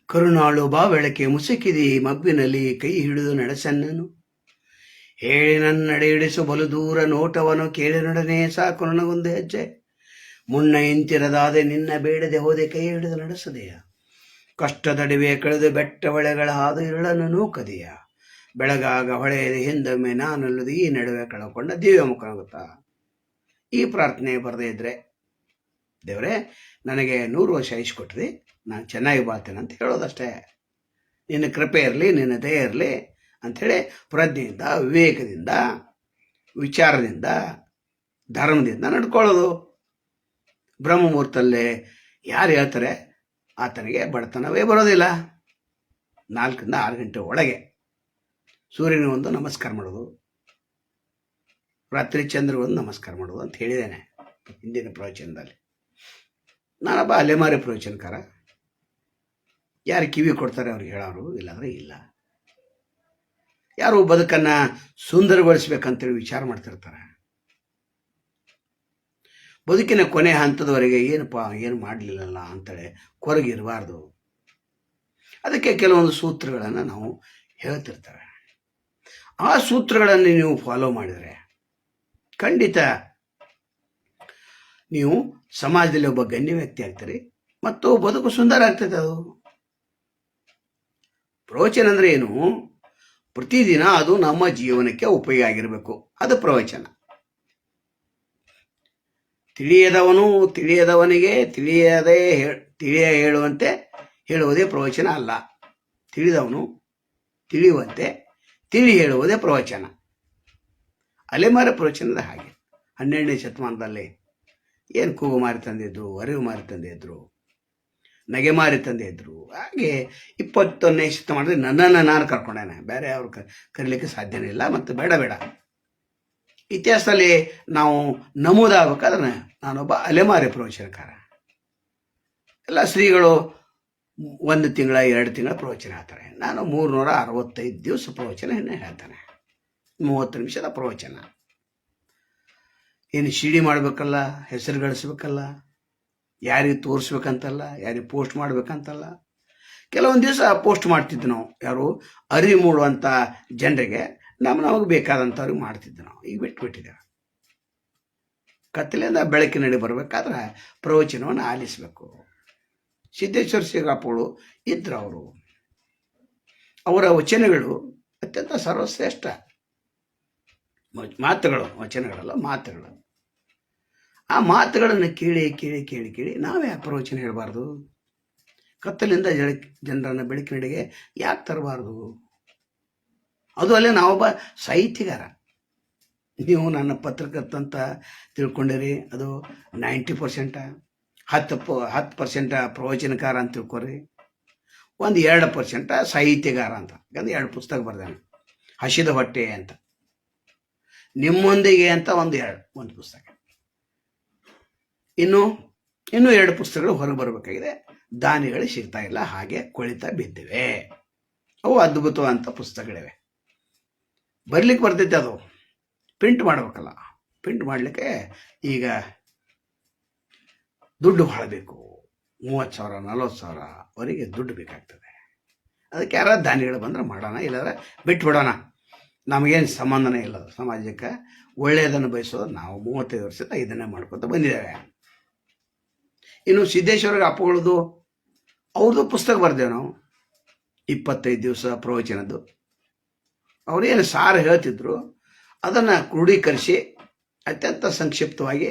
ಕರುಣಾಳು ಬಾ ಬೆಳಕೆ ಮುಸುಕಿದಿ ಮಬ್ಬಿನಲ್ಲಿ ಕೈ ಹಿಡಿದು ನಡೆಸನ್ನನು ಹೇಳಿ ನನ್ನಡೆ ಇಡಿಸು ಬಲು ದೂರ ನೋಟವನು ಕೇಳಿನೊಡನೆ ಸಾಕು ನನಗೊಂದು ಹೆಜ್ಜೆ ಮುನ್ನ ಇಂತಿರದಾದೆ ನಿನ್ನ ಬೇಡದೆ ಹೋದೆ ಕೈ ಹಿಡಿದು ನಡೆಸದೆಯ ಕಷ್ಟದಡಿವೆ ಕಳೆದು ಬೆಟ್ಟ ಹೊಳೆಗಳ ಹಾದು ಇರಳನ್ನು ನೂಕದೆಯ ಬೆಳಗಾಗ ಹೊಳೆಯದೆ ಹಿಂದೊಮ್ಮೆ ನಾನಲ್ಲದು ಈ ನಡುವೆ ಕಳಕೊಂಡ ದಿವ್ಯ ಮುಖನಾಗುತ್ತಾ. ಈ ಪ್ರಾರ್ಥನೆ ಬರದೇ ಇದ್ರೆ, ದೇವರೇ ನನಗೆ 100 ವರ್ಷ ಇಸ್ಕೊಟ್ರಿ, ನಾನು ಚೆನ್ನಾಗಿ ಬಾಳ್ತೇನೆ ಅಂತ ಹೇಳೋದಷ್ಟೇ. ನಿನ್ನ ಕೃಪೆ ಇರಲಿ, ನಿನ್ನ ದಯೆ ಇರಲಿ ಅಂಥೇಳಿ ಪ್ರಜ್ಞೆಯಿಂದ, ವಿವೇಕದಿಂದ, ವಿಚಾರದಿಂದ, ಧರ್ಮದಿಂದ ನಡ್ಕೊಳ್ಳೋದು. ಬ್ರಹ್ಮಮುಹೂರ್ತಲ್ಲೇ ಯಾರು ಹೇಳ್ತಾರೆ ಆತನಿಗೆ ಬಡತನವೇ ಬರೋದಿಲ್ಲ. 4 ರಿಂದ 6 ಗಂಟೆ ಒಳಗೆ ಸೂರ್ಯನ ಒಂದು ನಮಸ್ಕಾರ ಮಾಡೋದು, ರಾತ್ರಿ ಚಂದ್ರಗೊಂದು ನಮಸ್ಕಾರ ಮಾಡೋದು ಅಂತ ಹೇಳಿದ್ದೇನೆ ಹಿಂದಿನ ಪ್ರವಚನದಲ್ಲಿ. ನಾನೊಬ್ಬ ಅಲೆಮಾರಿ ಪ್ರವಚನಕಾರ. ಯಾರು ಕಿವಿ ಕೊಡ್ತಾರೆ ಅವ್ರಿಗೆ ಹೇಳೋರು, ಇಲ್ಲಾಂದ್ರೆ ಇಲ್ಲ. ಯಾರು ಬದುಕನ್ನ ಸುಂದರಗೊಳಿಸ್ಬೇಕಂತೇಳಿ ವಿಚಾರ ಮಾಡ್ತಿರ್ತಾರೆ. ಬದುಕಿನ ಕೊನೆ ಹಂತದವರೆಗೆ ಏನು ಮಾಡಲಿಲ್ಲಲ್ಲ ಅಂತೇಳಿ ಕೊರಗಿರಬಾರ್ದು. ಅದಕ್ಕೆ ಕೆಲವೊಂದು ಸೂತ್ರಗಳನ್ನು ನಾವು ಹೇಳ್ತಿರ್ತೇವೆ. ಆ ಸೂತ್ರಗಳನ್ನು ನೀವು ಫಾಲೋ ಮಾಡಿದರೆ ಖಂಡಿತ ನೀವು ಸಮಾಜದಲ್ಲಿ ಒಬ್ಬ ಗಣ್ಯ ವ್ಯಕ್ತಿ ಆಗ್ತೀರಿ ಮತ್ತು ಬದುಕು ಸುಂದರ ಆಗ್ತದೆ. ಅದು ಪ್ರವಚನ ಅಂದ್ರೆ ಏನು? ಪ್ರತಿದಿನ ಅದು ನಮ್ಮ ಜೀವನಕ್ಕೆ ಉಪಯೋಗ ಆಗಿರಬೇಕು. ಅದು ಪ್ರವಚನ. ತಿಳಿಯದವನು ತಿಳಿಯದವನಿಗೆ ತಿಳಿಯ ಹೇಳುವಂತೆ ಹೇಳುವುದೇ ಪ್ರವಚನ ಅಲ್ಲ. ತಿಳಿದವನು ತಿಳಿಯುವಂತೆ ತಿಳಿ ಹೇಳುವುದೇ ಪ್ರವಚನ. ಅಲೆಮಾರಿ ಪ್ರವಚನದ ಹಾಗೆ 12ನೇ ಶತಮಾನದಲ್ಲಿ ಏನು ಕೂಗು ಮಾರಿ ತಂದಿದ್ರು, ಅರಿವು ಮಾರಿ ತಂದಿದ್ರು, ನಗೆ ಮಾರಿ ತಂದಿದ್ರು. ಹಾಗೆ 21ನೇ ಶತಮಾನದಲ್ಲಿ ನನ್ನನ್ನು ನಾನು ಕರ್ಕೊಂಡೇನೆ, ಬೇರೆ ಅವ್ರು ಕರೀಲಿಕ್ಕೆ ಸಾಧ್ಯನೇ ಇಲ್ಲ ಮತ್ತು ಬೇಡ. ಇತಿಹಾಸದಲ್ಲಿ ನಾವು ನಮೂದಾಗಬೇಕಾದ್ರೆ ನಾನೊಬ್ಬ ಅಲೆಮಾರಿ ಪ್ರವಚನಕಾರ. ಎಲ್ಲ ಶ್ರೀಗಳು 1 ತಿಂಗಳ 2 ತಿಂಗಳ ಪ್ರವಚನ ಹೇಳ್ತಾರೆ. ನಾನು 365 ದಿವಸ ಪ್ರವಚನ ಹೇಳ್ತಾನೆ. 30 ನಿಮಿಷದ ಪ್ರವಚನ. ಏನು ಸಿಡಿ ಮಾಡಬೇಕಲ್ಲ, ಹೆಸರು ಗಳಿಸ್ಬೇಕಲ್ಲ, ಯಾರಿಗೆ ತೋರಿಸ್ಬೇಕಂತಲ್ಲ, ಯಾರಿಗೆ ಪೋಸ್ಟ್ ಮಾಡ್ಬೇಕಂತಲ್ಲ. ಕೆಲವೊಂದು ದಿವಸ ಪೋಸ್ಟ್ ಮಾಡ್ತಿದ್ವಿ ನಾವು, ಯಾರು ಅರಿವು ಮೂಡುವಂಥ ಜನರಿಗೆ, ನಮಗೆ ಬೇಕಾದಂಥವ್ರಿಗೆ ಮಾಡ್ತಿದ್ವಿ ನಾವು. ಈಗ ಬಿಟ್ಬಿಟ್ಟಿದ್ದೇವೆ. ಕತ್ತಲೆಯಿಂದ ಬೆಳಕಿನಡಿ ಬರಬೇಕಾದ್ರೆ ಪ್ರವಚನವನ್ನು ಆಲಿಸಬೇಕು. ಸಿದ್ದೇಶ್ವರ ಶ್ರೀಗಳಪ್ಪಗಳು ಇದ್ರು. ಅವರ ವಚನಗಳು ಅತ್ಯಂತ ಸರ್ವಶ್ರೇಷ್ಠ ಮಾತುಗಳು, ವಚನಗಳಲ್ಲ ಮಾತುಗಳು. ಆ ಮಾತುಗಳನ್ನು ಕೇಳಿ ಕೇಳಿ ಕೇಳಿ ಕೇಳಿ ನಾವೇ ಪ್ರವಚನ ಹೇಳಬಾರ್ದು? ಕತ್ತಲಿಂದ ಜನರನ್ನು ಬೆಳಕಿನೆಡೆಗೆ ಯಾಕೆ ತರಬಾರ್ದು? ಅದು ಅಲ್ಲೇ ನಾವೊಬ್ಬ ಸಾಹಿತ್ಯಗಾರ. ನೀವು ನನ್ನ ಪತ್ರಕರ್ತಂತ ತಿಳ್ಕೊಂಡಿರಿ, ಅದು 90%. 10% ಪ್ರವಚನಕಾರ ಅಂತ ತಿಳ್ಕೊರಿ. ಒಂದು 2% ಸಾಹಿತ್ಯಗಾರ ಅಂತ. ಯಾಕಂದ್ರೆ 2 ಪುಸ್ತಕ ಬರ್ದಾನೆ. ಹಸಿದ ಹೊಟ್ಟೆ ಅಂತ, ನಿಮ್ಮೊಂದಿಗೆ ಅಂತ ಒಂದು ಪುಸ್ತಕ. ಇನ್ನು 2 ಪುಸ್ತಕಗಳು ಹೊರಗೆ ಬರಬೇಕಾಗಿದೆ. ದಾನಿಗಳು ಸಿಗ್ತಾ ಇಲ್ಲ, ಹಾಗೆ ಕೊಳಿತಾ ಬಿದ್ದಿವೆ. ಅವು ಅದ್ಭುತವಂತ ಪುಸ್ತಕಗಳಿವೆ. ಬರ್ಲಿಕ್ಕೆ ಬರ್ತೈತೆ, ಅದು ಪ್ರಿಂಟ್ ಮಾಡ್ಬೇಕಲ್ಲ. ಪ್ರಿಂಟ್ ಮಾಡಲಿಕ್ಕೆ ಈಗ ದುಡ್ಡು ಭಾಳ ಬೇಕು. 30,000 40,000 ಅವರಿಗೆ ದುಡ್ಡು ಬೇಕಾಗ್ತದೆ. ಅದಕ್ಕೆ ಯಾರ ದಾನಿಗಳು ಬಂದ್ರೆ ಮಾಡೋಣ, ಇಲ್ಲಾಂದ್ರೆ ಬಿಟ್ಬಿಡೋಣ. ನಮಗೇನು ಸಂಬಂಧನೇ ಇಲ್ಲ. ಸಮಾಜಕ್ಕೆ ಒಳ್ಳೆಯದನ್ನು ಬಯಸೋದು ನಾವು 35 ವರ್ಷದ ಇದನ್ನೇ ಮಾಡ್ಕೊತ ಬಂದಿದ್ದೇವೆ. ಇನ್ನು ಸಿದ್ದೇಶ್ವರ ಅಪ್ಪಗಳದು ಅವ್ರದ್ದು ಪುಸ್ತಕ ಬರ್ದೇವೆ ನಾವು, 25 ದಿವಸ ಪ್ರವಚನದ್ದು. ಅವರೇನು ಸಾರು ಹೇಳ್ತಿದ್ರು ಅದನ್ನು ಕ್ರೋಢೀಕರಿಸಿ ಅತ್ಯಂತ ಸಂಕ್ಷಿಪ್ತವಾಗಿ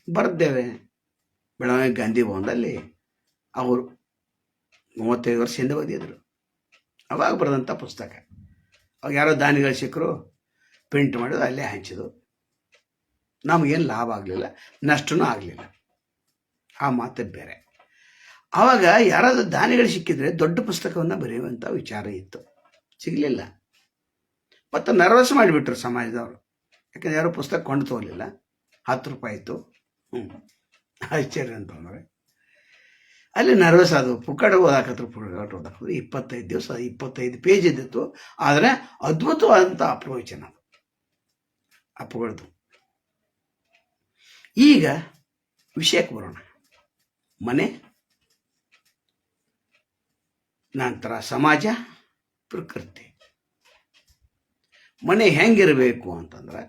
ಬರೆದ್ದೇವೆ. ಬೆಳಗಾವಿ ಗಾಂಧಿ ಭವನದಲ್ಲಿ ಅವರು 35 ವರ್ಷದಿಂದ ಓದಿದ್ರು. ಅವಾಗ ಬರೆದಂಥ ಪುಸ್ತಕ. ಅವಾಗ ಯಾರೋ ದಾನಿಗಳು ಸಿಕ್ಕರು, ಪ್ರಿಂಟ್ ಮಾಡೋದು ಅಲ್ಲೇ ಹಂಚಿದು. ನಮಗೇನು ಲಾಭ ಆಗಲಿಲ್ಲ, ನಷ್ಟನೂ ಆಗಲಿಲ್ಲ. ಆ ಮಾತು ಬೇರೆ. ಆವಾಗ ಯಾರಾದರೂ ದಾನಿಗಳು ಸಿಕ್ಕಿದ್ರೆ ದೊಡ್ಡ ಪುಸ್ತಕವನ್ನು ಬರೆಯುವಂಥ ವಿಚಾರ ಇತ್ತು. ಸಿಗಲಿಲ್ಲ. ಮತ್ತು ನರ್ವಸ್ ಮಾಡಿಬಿಟ್ರು ಸಮಾಜದವರು. ಯಾಕಂದ್ರೆ ಯಾರೋ ಪುಸ್ತಕ ಕೊಂಡು ತೋಲಿಲ್ಲ. 10 ರೂಪಾಯಿ ಇತ್ತು. ಆಶ್ಚರ್ಯ ಅಂತಂದರೆ ಅಲ್ಲಿ ನರ್ವಸ್ ಅದು. ಪುಕ್ಕಟ ಓದಾಕತ್ರು. 25 ದಿವಸ 25 ಪೇಜ್ ಇದ್ದಿತ್ತು. ಆದರೆ ಅದ್ಭುತವಾದಂಥ ಪ್ರವಚನ ಅದು ಅಪ್ಪಗಳದು. ಈಗ ವಿಷಯಕ್ಕೆ ಬರೋಣ. ಮನೆ ನಂತರ ಸಮಾಜ, ಪ್ರಕೃತಿ. ಮನೆ ಹೆಂಗಿರಬೇಕು ಅಂತಂದ್ರೆ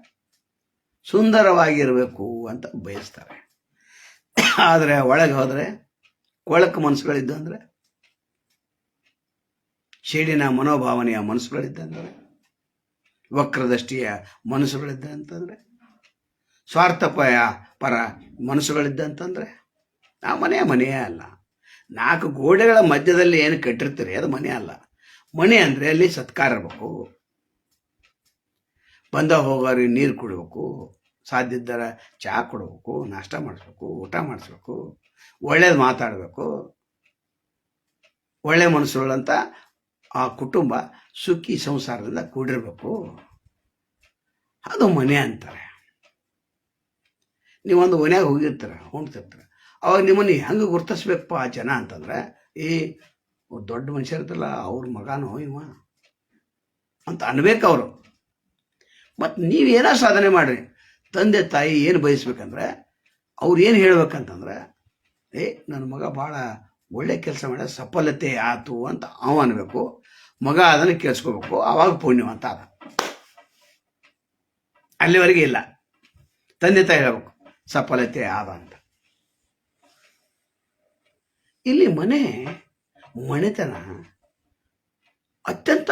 ಸುಂದರವಾಗಿರಬೇಕು ಅಂತ ಬಯಸ್ತಾರೆ. ಆದರೆ ಒಳಗೆ ಹೋದರೆ ಕೊಳಕು ಮನಸ್ಸುಗಳಿದ್ದಂದ್ರೆ, ಶೇಡಿನ ಮನೋಭಾವನೆಯ ಮನಸ್ಸುಗಳಿದ್ದಂದ್ರೆ, ವಕ್ರದೃಷ್ಟಿಯ ಮನಸ್ಸುಗಳಿದ್ದ ಅಂತಂದರೆ, ಸ್ವಾರ್ಥಪಯ ಪರ ಮನಸ್ಸುಗಳಿದ್ದಂತಂದರೆ ಆ ಮನೆಯೇ ಅಲ್ಲ. 4 ಗೋಡೆಗಳ ಮಧ್ಯದಲ್ಲಿ ಏನು ಕಟ್ಟಿರ್ತೀರಿ ಅದು ಮನೆ ಅಲ್ಲ. ಮನೆ ಅಂದರೆ ಅಲ್ಲಿ ಸತ್ಕಾರ ಇರಬೇಕು, ಬಂದ ಹೋಗೋರಿಗೆ ನೀರು ಕುಡಿಬೇಕು, ಸಾಧ್ಯ ಇದ್ದರೆ ಚಹಾ ಕೊಡಬೇಕು, ನಾಷ್ಟ ಮಾಡಿಸ್ಬೇಕು, ಊಟ ಮಾಡಿಸ್ಬೇಕು, ಒಳ್ಳೇದು ಮಾತಾಡಬೇಕು, ಒಳ್ಳೆ ಮನಸ್ಸುಗಳಂತ ಆ ಕುಟುಂಬ ಸುಖಿ ಸಂಸಾರದಿಂದ ಕೂಡಿರ್ಬೇಕು. ಅದು ಮನೆ ಅಂತಾರೆ. ನೀವೊಂದು ಮನ್ಯಾಗ ಹೋಗಿರ್ತೀರ, ಹೊಂಡ್ತಿರ್ತೀರ, ಅವಾಗ ನಿಮ್ಮನ್ನು ಹೆಂಗೆ ಗುರ್ತಿಸ್ಬೇಕಪ್ಪ ಆ ಜನ ಅಂತಂದ್ರೆ, ದೊಡ್ಡ ಮನುಷ್ಯ ಇರ್ತಲ್ಲ ಅವ್ರ ಮಗನೋ ಇವ ಅಂತ ಅನ್ಬೇಕು ಅವರು. ಮತ್ತು ನೀವೇನೋ ಸಾಧನೆ ಮಾಡಿರಿ, ತಂದೆ ತಾಯಿ ಏನು ಬಯಸ್ಬೇಕಂದ್ರೆ ಅವ್ರು ಏನು ಹೇಳ್ಬೇಕಂತಂದ್ರೆ, ನನ್ನ ಮಗ ಭಾಳ ಒಳ್ಳೆ ಕೆಲಸ ಮಾಡ ಸಫಲತೆ ಆತು ಅಂತ ಅವ ಅನ್ಬೇಕು. ಮಗ ಅದನ್ನು ಕೇಳಿಸ್ಕೋಬೇಕು, ಆವಾಗ ಪುಣ್ಯವಂತ ಅದ. ಅಲ್ಲಿವರೆಗೆ ಇಲ್ಲ, ತಂದೆ ತಾಯಿ ಹೇಳ್ಬೇಕು ಸಫಲತೆ ಆದ ಅಂತ. ಇಲ್ಲಿ ಮನೆತನ ಅತ್ಯಂತ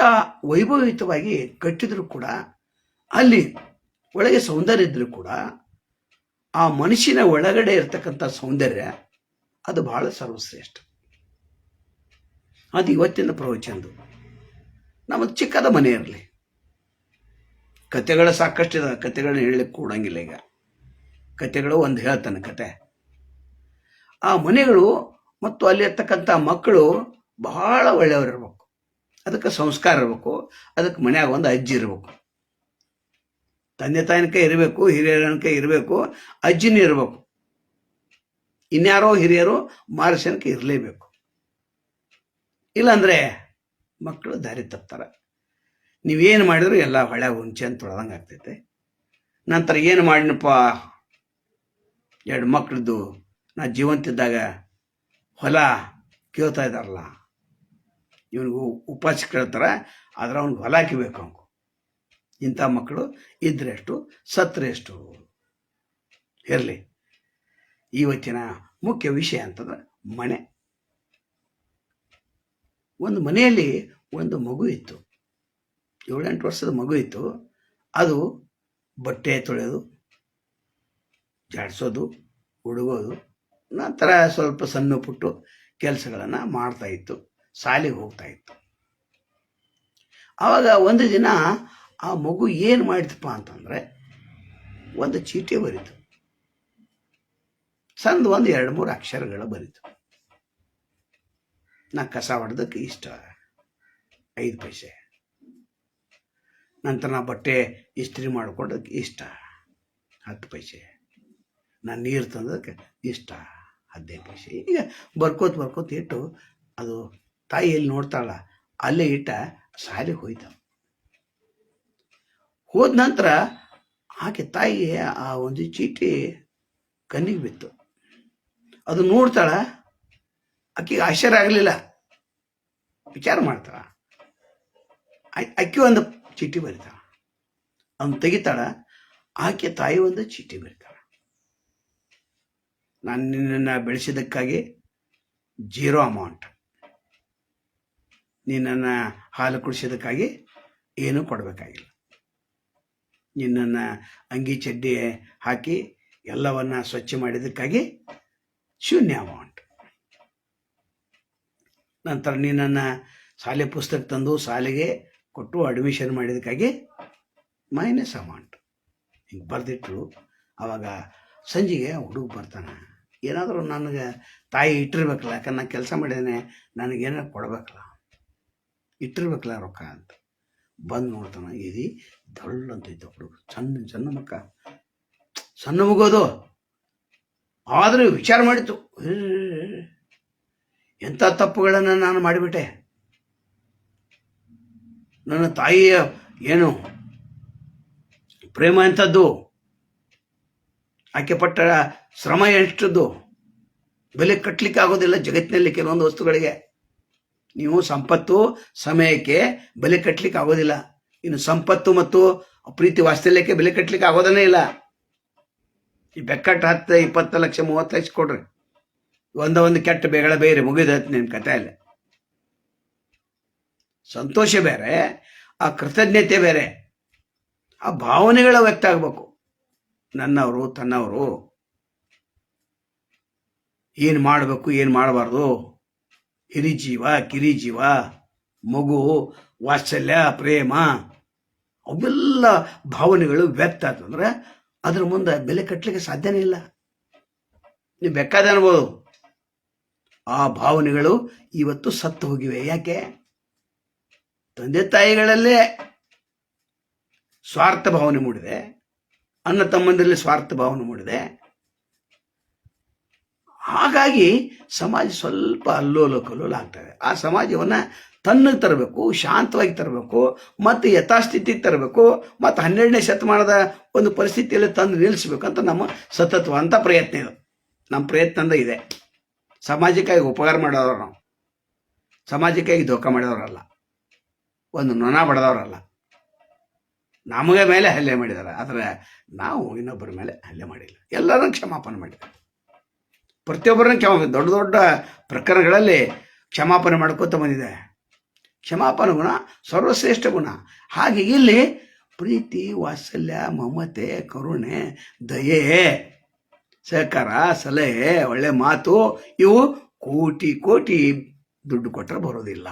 ವೈಭವಯುತವಾಗಿ ಕಟ್ಟಿದ್ರು ಕೂಡ, ಅಲ್ಲಿ ಒಳಗೆ ಸೌಂದರ್ಯ ಇದ್ರೂ ಕೂಡ ಆ ಮನುಷ್ಯನ ಒಳಗಡೆ ಇರ್ತಕ್ಕಂಥ ಸೌಂದರ್ಯ ಅದು ಬಹಳ ಸರ್ವಶ್ರೇಷ್ಠ. ಅದು ಇವತ್ತಿನ ಪ್ರವಚನದು. ನಮ್ಮದು ಚಿಕ್ಕದ ಮನೆ ಇರಲಿ, ಕತೆಗಳು ಸಾಕಷ್ಟಿದೆ, ಕತೆಗಳನ್ನ ಹೇಳಲಿಕ್ಕೆ ಕೊಡಂಗಿಲ್ಲ. ಈಗ ಕತೆಗಳು ಒಂದು ಹೇಳ್ತಾನೆ ಕತೆ. ಆ ಮನೆಗಳು ಮತ್ತು ಅಲ್ಲಿ ಇರ್ತಕ್ಕಂಥ ಮಕ್ಕಳು ಬಹಳ ಒಳ್ಳೆಯವ್ರಿರ್ಬೇಕು, ಅದಕ್ಕೆ ಸಂಸ್ಕಾರ ಇರಬೇಕು, ಅದಕ್ಕೆ ಮನ್ಯಾಗ ಒಂದು ಅಜ್ಜಿ ಇರಬೇಕು, ತಂದೆ ತಾಯಿನ ಕೈ ಇರಬೇಕು, ಹಿರಿಯರನ ಕೈ ಇರಬೇಕು, ಅಜ್ಜಿನೂ ಇರಬೇಕು, ಇನ್ಯಾರೋ ಹಿರಿಯರು ಮಾರ್ಷನ್ಕೆ ಇರಲೇಬೇಕು. ಇಲ್ಲಾಂದರೆ ಮಕ್ಕಳು ದಾರಿ ತಪ್ತಾರೆ. ನೀವೇನು ಮಾಡಿದ್ರು ಎಲ್ಲ ಹೊಳೆ ಹುಂಚೆ ಅಂತ ತೊಳೆದಂಗೆ ಆಗ್ತೈತೆ. ನಂತರ ಏನು ಮಾಡಿನಪ್ಪ, 2 ಮಕ್ಕಳದ್ದು ನಾ ಜೀವಂತಿದ್ದಾಗ ಹೊಲ ಕೇಳ್ತಾ ಇದ್ದಾರಲ್ಲ, ಇವನಿಗೂ ಉಪಾಸ ಕೇಳ್ತಾರೆ, ಆದ್ರೆ ಅವ್ನಿಗೆ ಹೊಲ ಕಿಬೇಕು. ಅವ್ನು ಇಂಥ ಮಕ್ಕಳು ಇದ್ರೆ ಎಷ್ಟು, ಸತ್ರೆ ಎಷ್ಟು. ಇರಲಿ, ಇವತ್ತಿನ ಮುಖ್ಯ ವಿಷಯ ಅಂತಂದ್ರೆ ಮನೆ. ಒಂದು ಮನೆಯಲ್ಲಿ ಒಂದು ಮಗು ಇತ್ತು, 7-8 ವರ್ಷದ ಮಗು ಇತ್ತು. ಅದು ಬಟ್ಟೆ ತೊಳೆಯೋದು, ಜಾಡಿಸೋದು, ಹುಡುಗೋದು, ನಂತರ ಸ್ವಲ್ಪ ಸಣ್ಣ ಪುಟ್ಟು ಕೆಲಸಗಳನ್ನು ಮಾಡ್ತಾ ಇತ್ತು, ಶಾಲೆಗೆ ಹೋಗ್ತಾ ಇತ್ತು. ಆವಾಗ ಒಂದು ದಿನ ಆ ಮಗು ಏನು ಮಾಡಿತಪ್ಪ ಅಂತಂದರೆ, ಒಂದು ಚೀಟಿ ಬರೀತು, ಸಂದು ಒಂದು 2-3 ಅಕ್ಷರಗಳು ಬರೀತು. ನಾ ಕಸ ಹೊಡೆದಕ್ಕೆ ಇಷ್ಟ 5 ಪೈಸೆ, ನಂತರ ನಾ ಬಟ್ಟೆ ಇಸ್ತ್ರಿ ಮಾಡ್ಕೊಡೋದಕ್ಕೆ ಇಷ್ಟ 10 ಪೈಸೆ, ನಾನು ನೀರು ತಂದಕ್ಕೆ ಇಷ್ಟ 15 ಪೈಸೆ. ಈಗ ಬರ್ಕೋತ ಇಟ್ಟು ಅದು ತಾಯಿ ಎಲ್ಲಿ ನೋಡ್ತಾಳ ಅಲ್ಲೇ ಇಟ್ಟ ಶಾಲೆಗೆ ಹೋಯ್ತ. ಹೋದ ನಂತರ ಆಕೆ ತಾಯಿ ಆ ಒಂದು ಚೀಟಿ ಕಣ್ಣಿಗೆ ಬಿತ್ತು. ಅದು ನೋಡ್ತಾಳ, ಆಕೆಗೆ ಆಶ್ಚರ್ಯ ಆಗಲಿಲ್ಲ, ವಿಚಾರ ಮಾಡ್ತಾಳ. ಆಕೆ ಒಂದು ಚೀಟಿ ಬರೀತಾಳ, ಅವನು ತೆಗಿತಾಳ, ಆಕೆ ತಾಯಿ ಒಂದು ಚೀಟಿ ಬರೀತಾಳ. ನಾನು ನಿನ್ನನ್ನು ಬೆಳೆಸಿದ್ದಕ್ಕಾಗಿ 0 ಅಮೌಂಟ್, ನಿನ್ನನ್ನು ಹಾಲು ಕುಡಿಸೋದಕ್ಕಾಗಿ ಏನೂ ಕೊಡಬೇಕಾಗಿಲ್ಲ, ನಿನ್ನನ್ನು ಅಂಗಿ ಚಡ್ಡಿ ಹಾಕಿ ಎಲ್ಲವನ್ನ ಸ್ವಚ್ಛ ಮಾಡಿದ್ದಕ್ಕಾಗಿ 0 ಅಮೌಂಟ್. ನಂತರ ನಿನ್ನನ್ನು ಶಾಲೆ ಪುಸ್ತಕ ತಂದು ಶಾಲೆಗೆ ಕೊಟ್ಟು ಅಡ್ಮಿಷನ್ ಮಾಡಿದ್ದಕ್ಕಾಗಿ -, ಅಮೌಂಟ್. ಹಿಂಗೆ ಬರೆದಿಟ್ಟರು. ಆವಾಗ ಸಂಜೆಗೆ ಹುಡುಗ ಬರ್ತಾನೆ, ಏನಾದರೂ ನನಗೆ ತಾಯಿ ಇಟ್ಟಿರ್ಬೇಕಲ್ಲ, ಯಾಕಂದ್ರೆ ನಾನು ಕೆಲಸ ಮಾಡಿದ್ದೇನೆ, ನನಗೇನಾರು ಕೊಡಬೇಕಲ್ಲ, ಇಟ್ಟಿರ್ಬೇಕಲ್ಲ ರೊಕ್ಕ ಅಂತ. ಬಂದು ನೋಡ್ತಾನೆ, ಇದು ದೊಳ್ಳಂತೈತೆ ಹುಡುಗ, ಸಣ್ಣ ಮಕ್ಕ, ಸಣ್ಣ ಮಗೋದು. ಆದರೆ ವಿಚಾರ ಮಾಡಿತು, ಎಂಥ ತಪ್ಪುಗಳನ್ನು ನಾನು ಮಾಡಿಬಿಟ್ಟೆ. ನನ್ನ ತಾಯಿಯ ಏನು ಪ್ರೇಮ ಎಂಥದ್ದು, ಆಕೆ ಪಟ್ಟ ಶ್ರಮ ಎಷ್ಟದ್ದು, ಬೆಲೆ ಕಟ್ಟಲಿಕ್ಕೆ ಆಗೋದಿಲ್ಲ ಜಗತ್ತಿನಲ್ಲಿ ಕೆಲವೊಂದು ವಸ್ತುಗಳಿಗೆ. ನೀವು ಸಂಪತ್ತು ಸಮಯಕ್ಕೆ ಬೆಲೆ ಕಟ್ಟಲಿಕ್ಕೆ ಆಗೋದಿಲ್ಲ. ಇನ್ನು ಸಂಪತ್ತು ಮತ್ತು ಪ್ರೀತಿ ವಾತ್ಸಲ್ಯಕ್ಕೆ ಬೆಲೆ ಕಟ್ಟಲಿಕ್ಕೆ ಆಗೋದನ್ನೇ ಇಲ್ಲ. ಈ ಬೆಕ್ಕಟ್ಟು 10 20 ಲಕ್ಷ 30 ಲಕ್ಷ ಕೊಡ್ರಿ, ಒಂದು ಕೆಟ್ಟ ಬೇಗಳ ಬೇರೆ ಮುಗಿದತ್ ನಿನ್ನ ಕಥೆ ಅಲ್ಲ. ಸಂತೋಷ ಬೇರೆ, ಆ ಕೃತಜ್ಞತೆ ಬೇರೆ, ಆ ಭಾವನೆಗಳ ವ್ಯಕ್ತ ಆಗ್ಬೇಕು. ನನ್ನವರು ತನ್ನವರು ಏನು ಮಾಡಬೇಕು ಏನು ಮಾಡಬಾರ್ದು, ಹಿರಿಜೀವ ಕಿರಿಜೀವ, ಮಗು, ವಾತ್ಸಲ್ಯ, ಪ್ರೇಮ, ಅವೆಲ್ಲ ಭಾವನೆಗಳು ವ್ಯಕ್ತ ಆತಂದ್ರೆ ಅದ್ರ ಮುಂದೆ ಬೆಲೆ ಕಟ್ಟಲಿಕ್ಕೆ ಸಾಧ್ಯನೇ ಇಲ್ಲ. ನೀವು ಬೇಕಾದ ಅನ್ಬೋದು. ಆ ಭಾವನೆಗಳು ಇವತ್ತು ಸತ್ತು ಹೋಗಿವೆ. ಯಾಕೆ? ತಂದೆ ತಾಯಿಗಳಲ್ಲೇ ಸ್ವಾರ್ಥ ಭಾವನೆ ಮೂಡಿದೆ, ಅಣ್ಣ ತಮ್ಮಂದಿರಲ್ಲಿ ಸ್ವಾರ್ಥ ಭಾವನೆ ಮೂಡಿದೆ. ಹಾಗಾಗಿ ಸಮಾಜ ಸ್ವಲ್ಪ ಅಲ್ಲೋಲ ಕಲ್ಲೋಲ ಆಗ್ತದೆ. ಆ ಸಮಾಜವನ್ನ ತನ್ನಗೆ ತರಬೇಕು, ಶಾಂತವಾಗಿ ತರಬೇಕು, ಮತ್ತು ಯಥಾಸ್ಥಿತಿಗೆ ತರಬೇಕು, ಮತ್ತು 12ನೇ ಶತಮಾನದ ಒಂದು ಪರಿಸ್ಥಿತಿಯಲ್ಲಿ ತಂದು ನಿಲ್ಲಿಸ್ಬೇಕಂತ ನಮ್ಮ ಸತತವಾದಂಥ ಪ್ರಯತ್ನ ಇದು. ನಮ್ಮ ಪ್ರಯತ್ನದ ಇದೆ. ಸಮಾಜಕ್ಕಾಗಿ ಉಪಕಾರ ಮಾಡೋರು ನಾವು, ಸಮಾಜಕ್ಕಾಗಿ ಧೋಖ ಮಾಡಿದವರಲ್ಲ, ಒಂದು ನೊಣ ಬಡದವರಲ್ಲ. ನಮಗೆ ಮೇಲೆ ಹಲ್ಲೆ ಮಾಡಿದ್ದಾರೆ, ಆದರೆ ನಾವು ಇನ್ನೊಬ್ಬರ ಮೇಲೆ ಹಲ್ಲೆ ಮಾಡಿಲ್ಲ. ಎಲ್ಲರನ್ನೂ ಕ್ಷಮಾಪಣೆ ಮಾಡಿದ್ದಾರೆ. ಪ್ರತಿಯೊಬ್ಬರನ್ನ ದೊಡ್ಡ ದೊಡ್ಡ ಪ್ರಕರಣಗಳಲ್ಲಿ ಕ್ಷಮಾಪಣೆ ಮಾಡ್ಕೋತ ಬಂದಿದೆ. ಕ್ಷಮಾಪಣೆ ಗುಣ ಸರ್ವಶ್ರೇಷ್ಠ ಗುಣ. ಹಾಗೆ ಇಲ್ಲಿ ಪ್ರೀತಿ, ವಾತ್ಸಲ್ಯ, ಮಮತೆ, ಕರುಣೆ, ದಯೆ, ಸಹಕಾರ, ಸಲಹೆ, ಒಳ್ಳೆ ಮಾತು, ಇವು ಕೋಟಿ ಕೋಟಿ ದುಡ್ಡು ಕೊಟ್ಟರೆ ಬರೋದಿಲ್ಲ.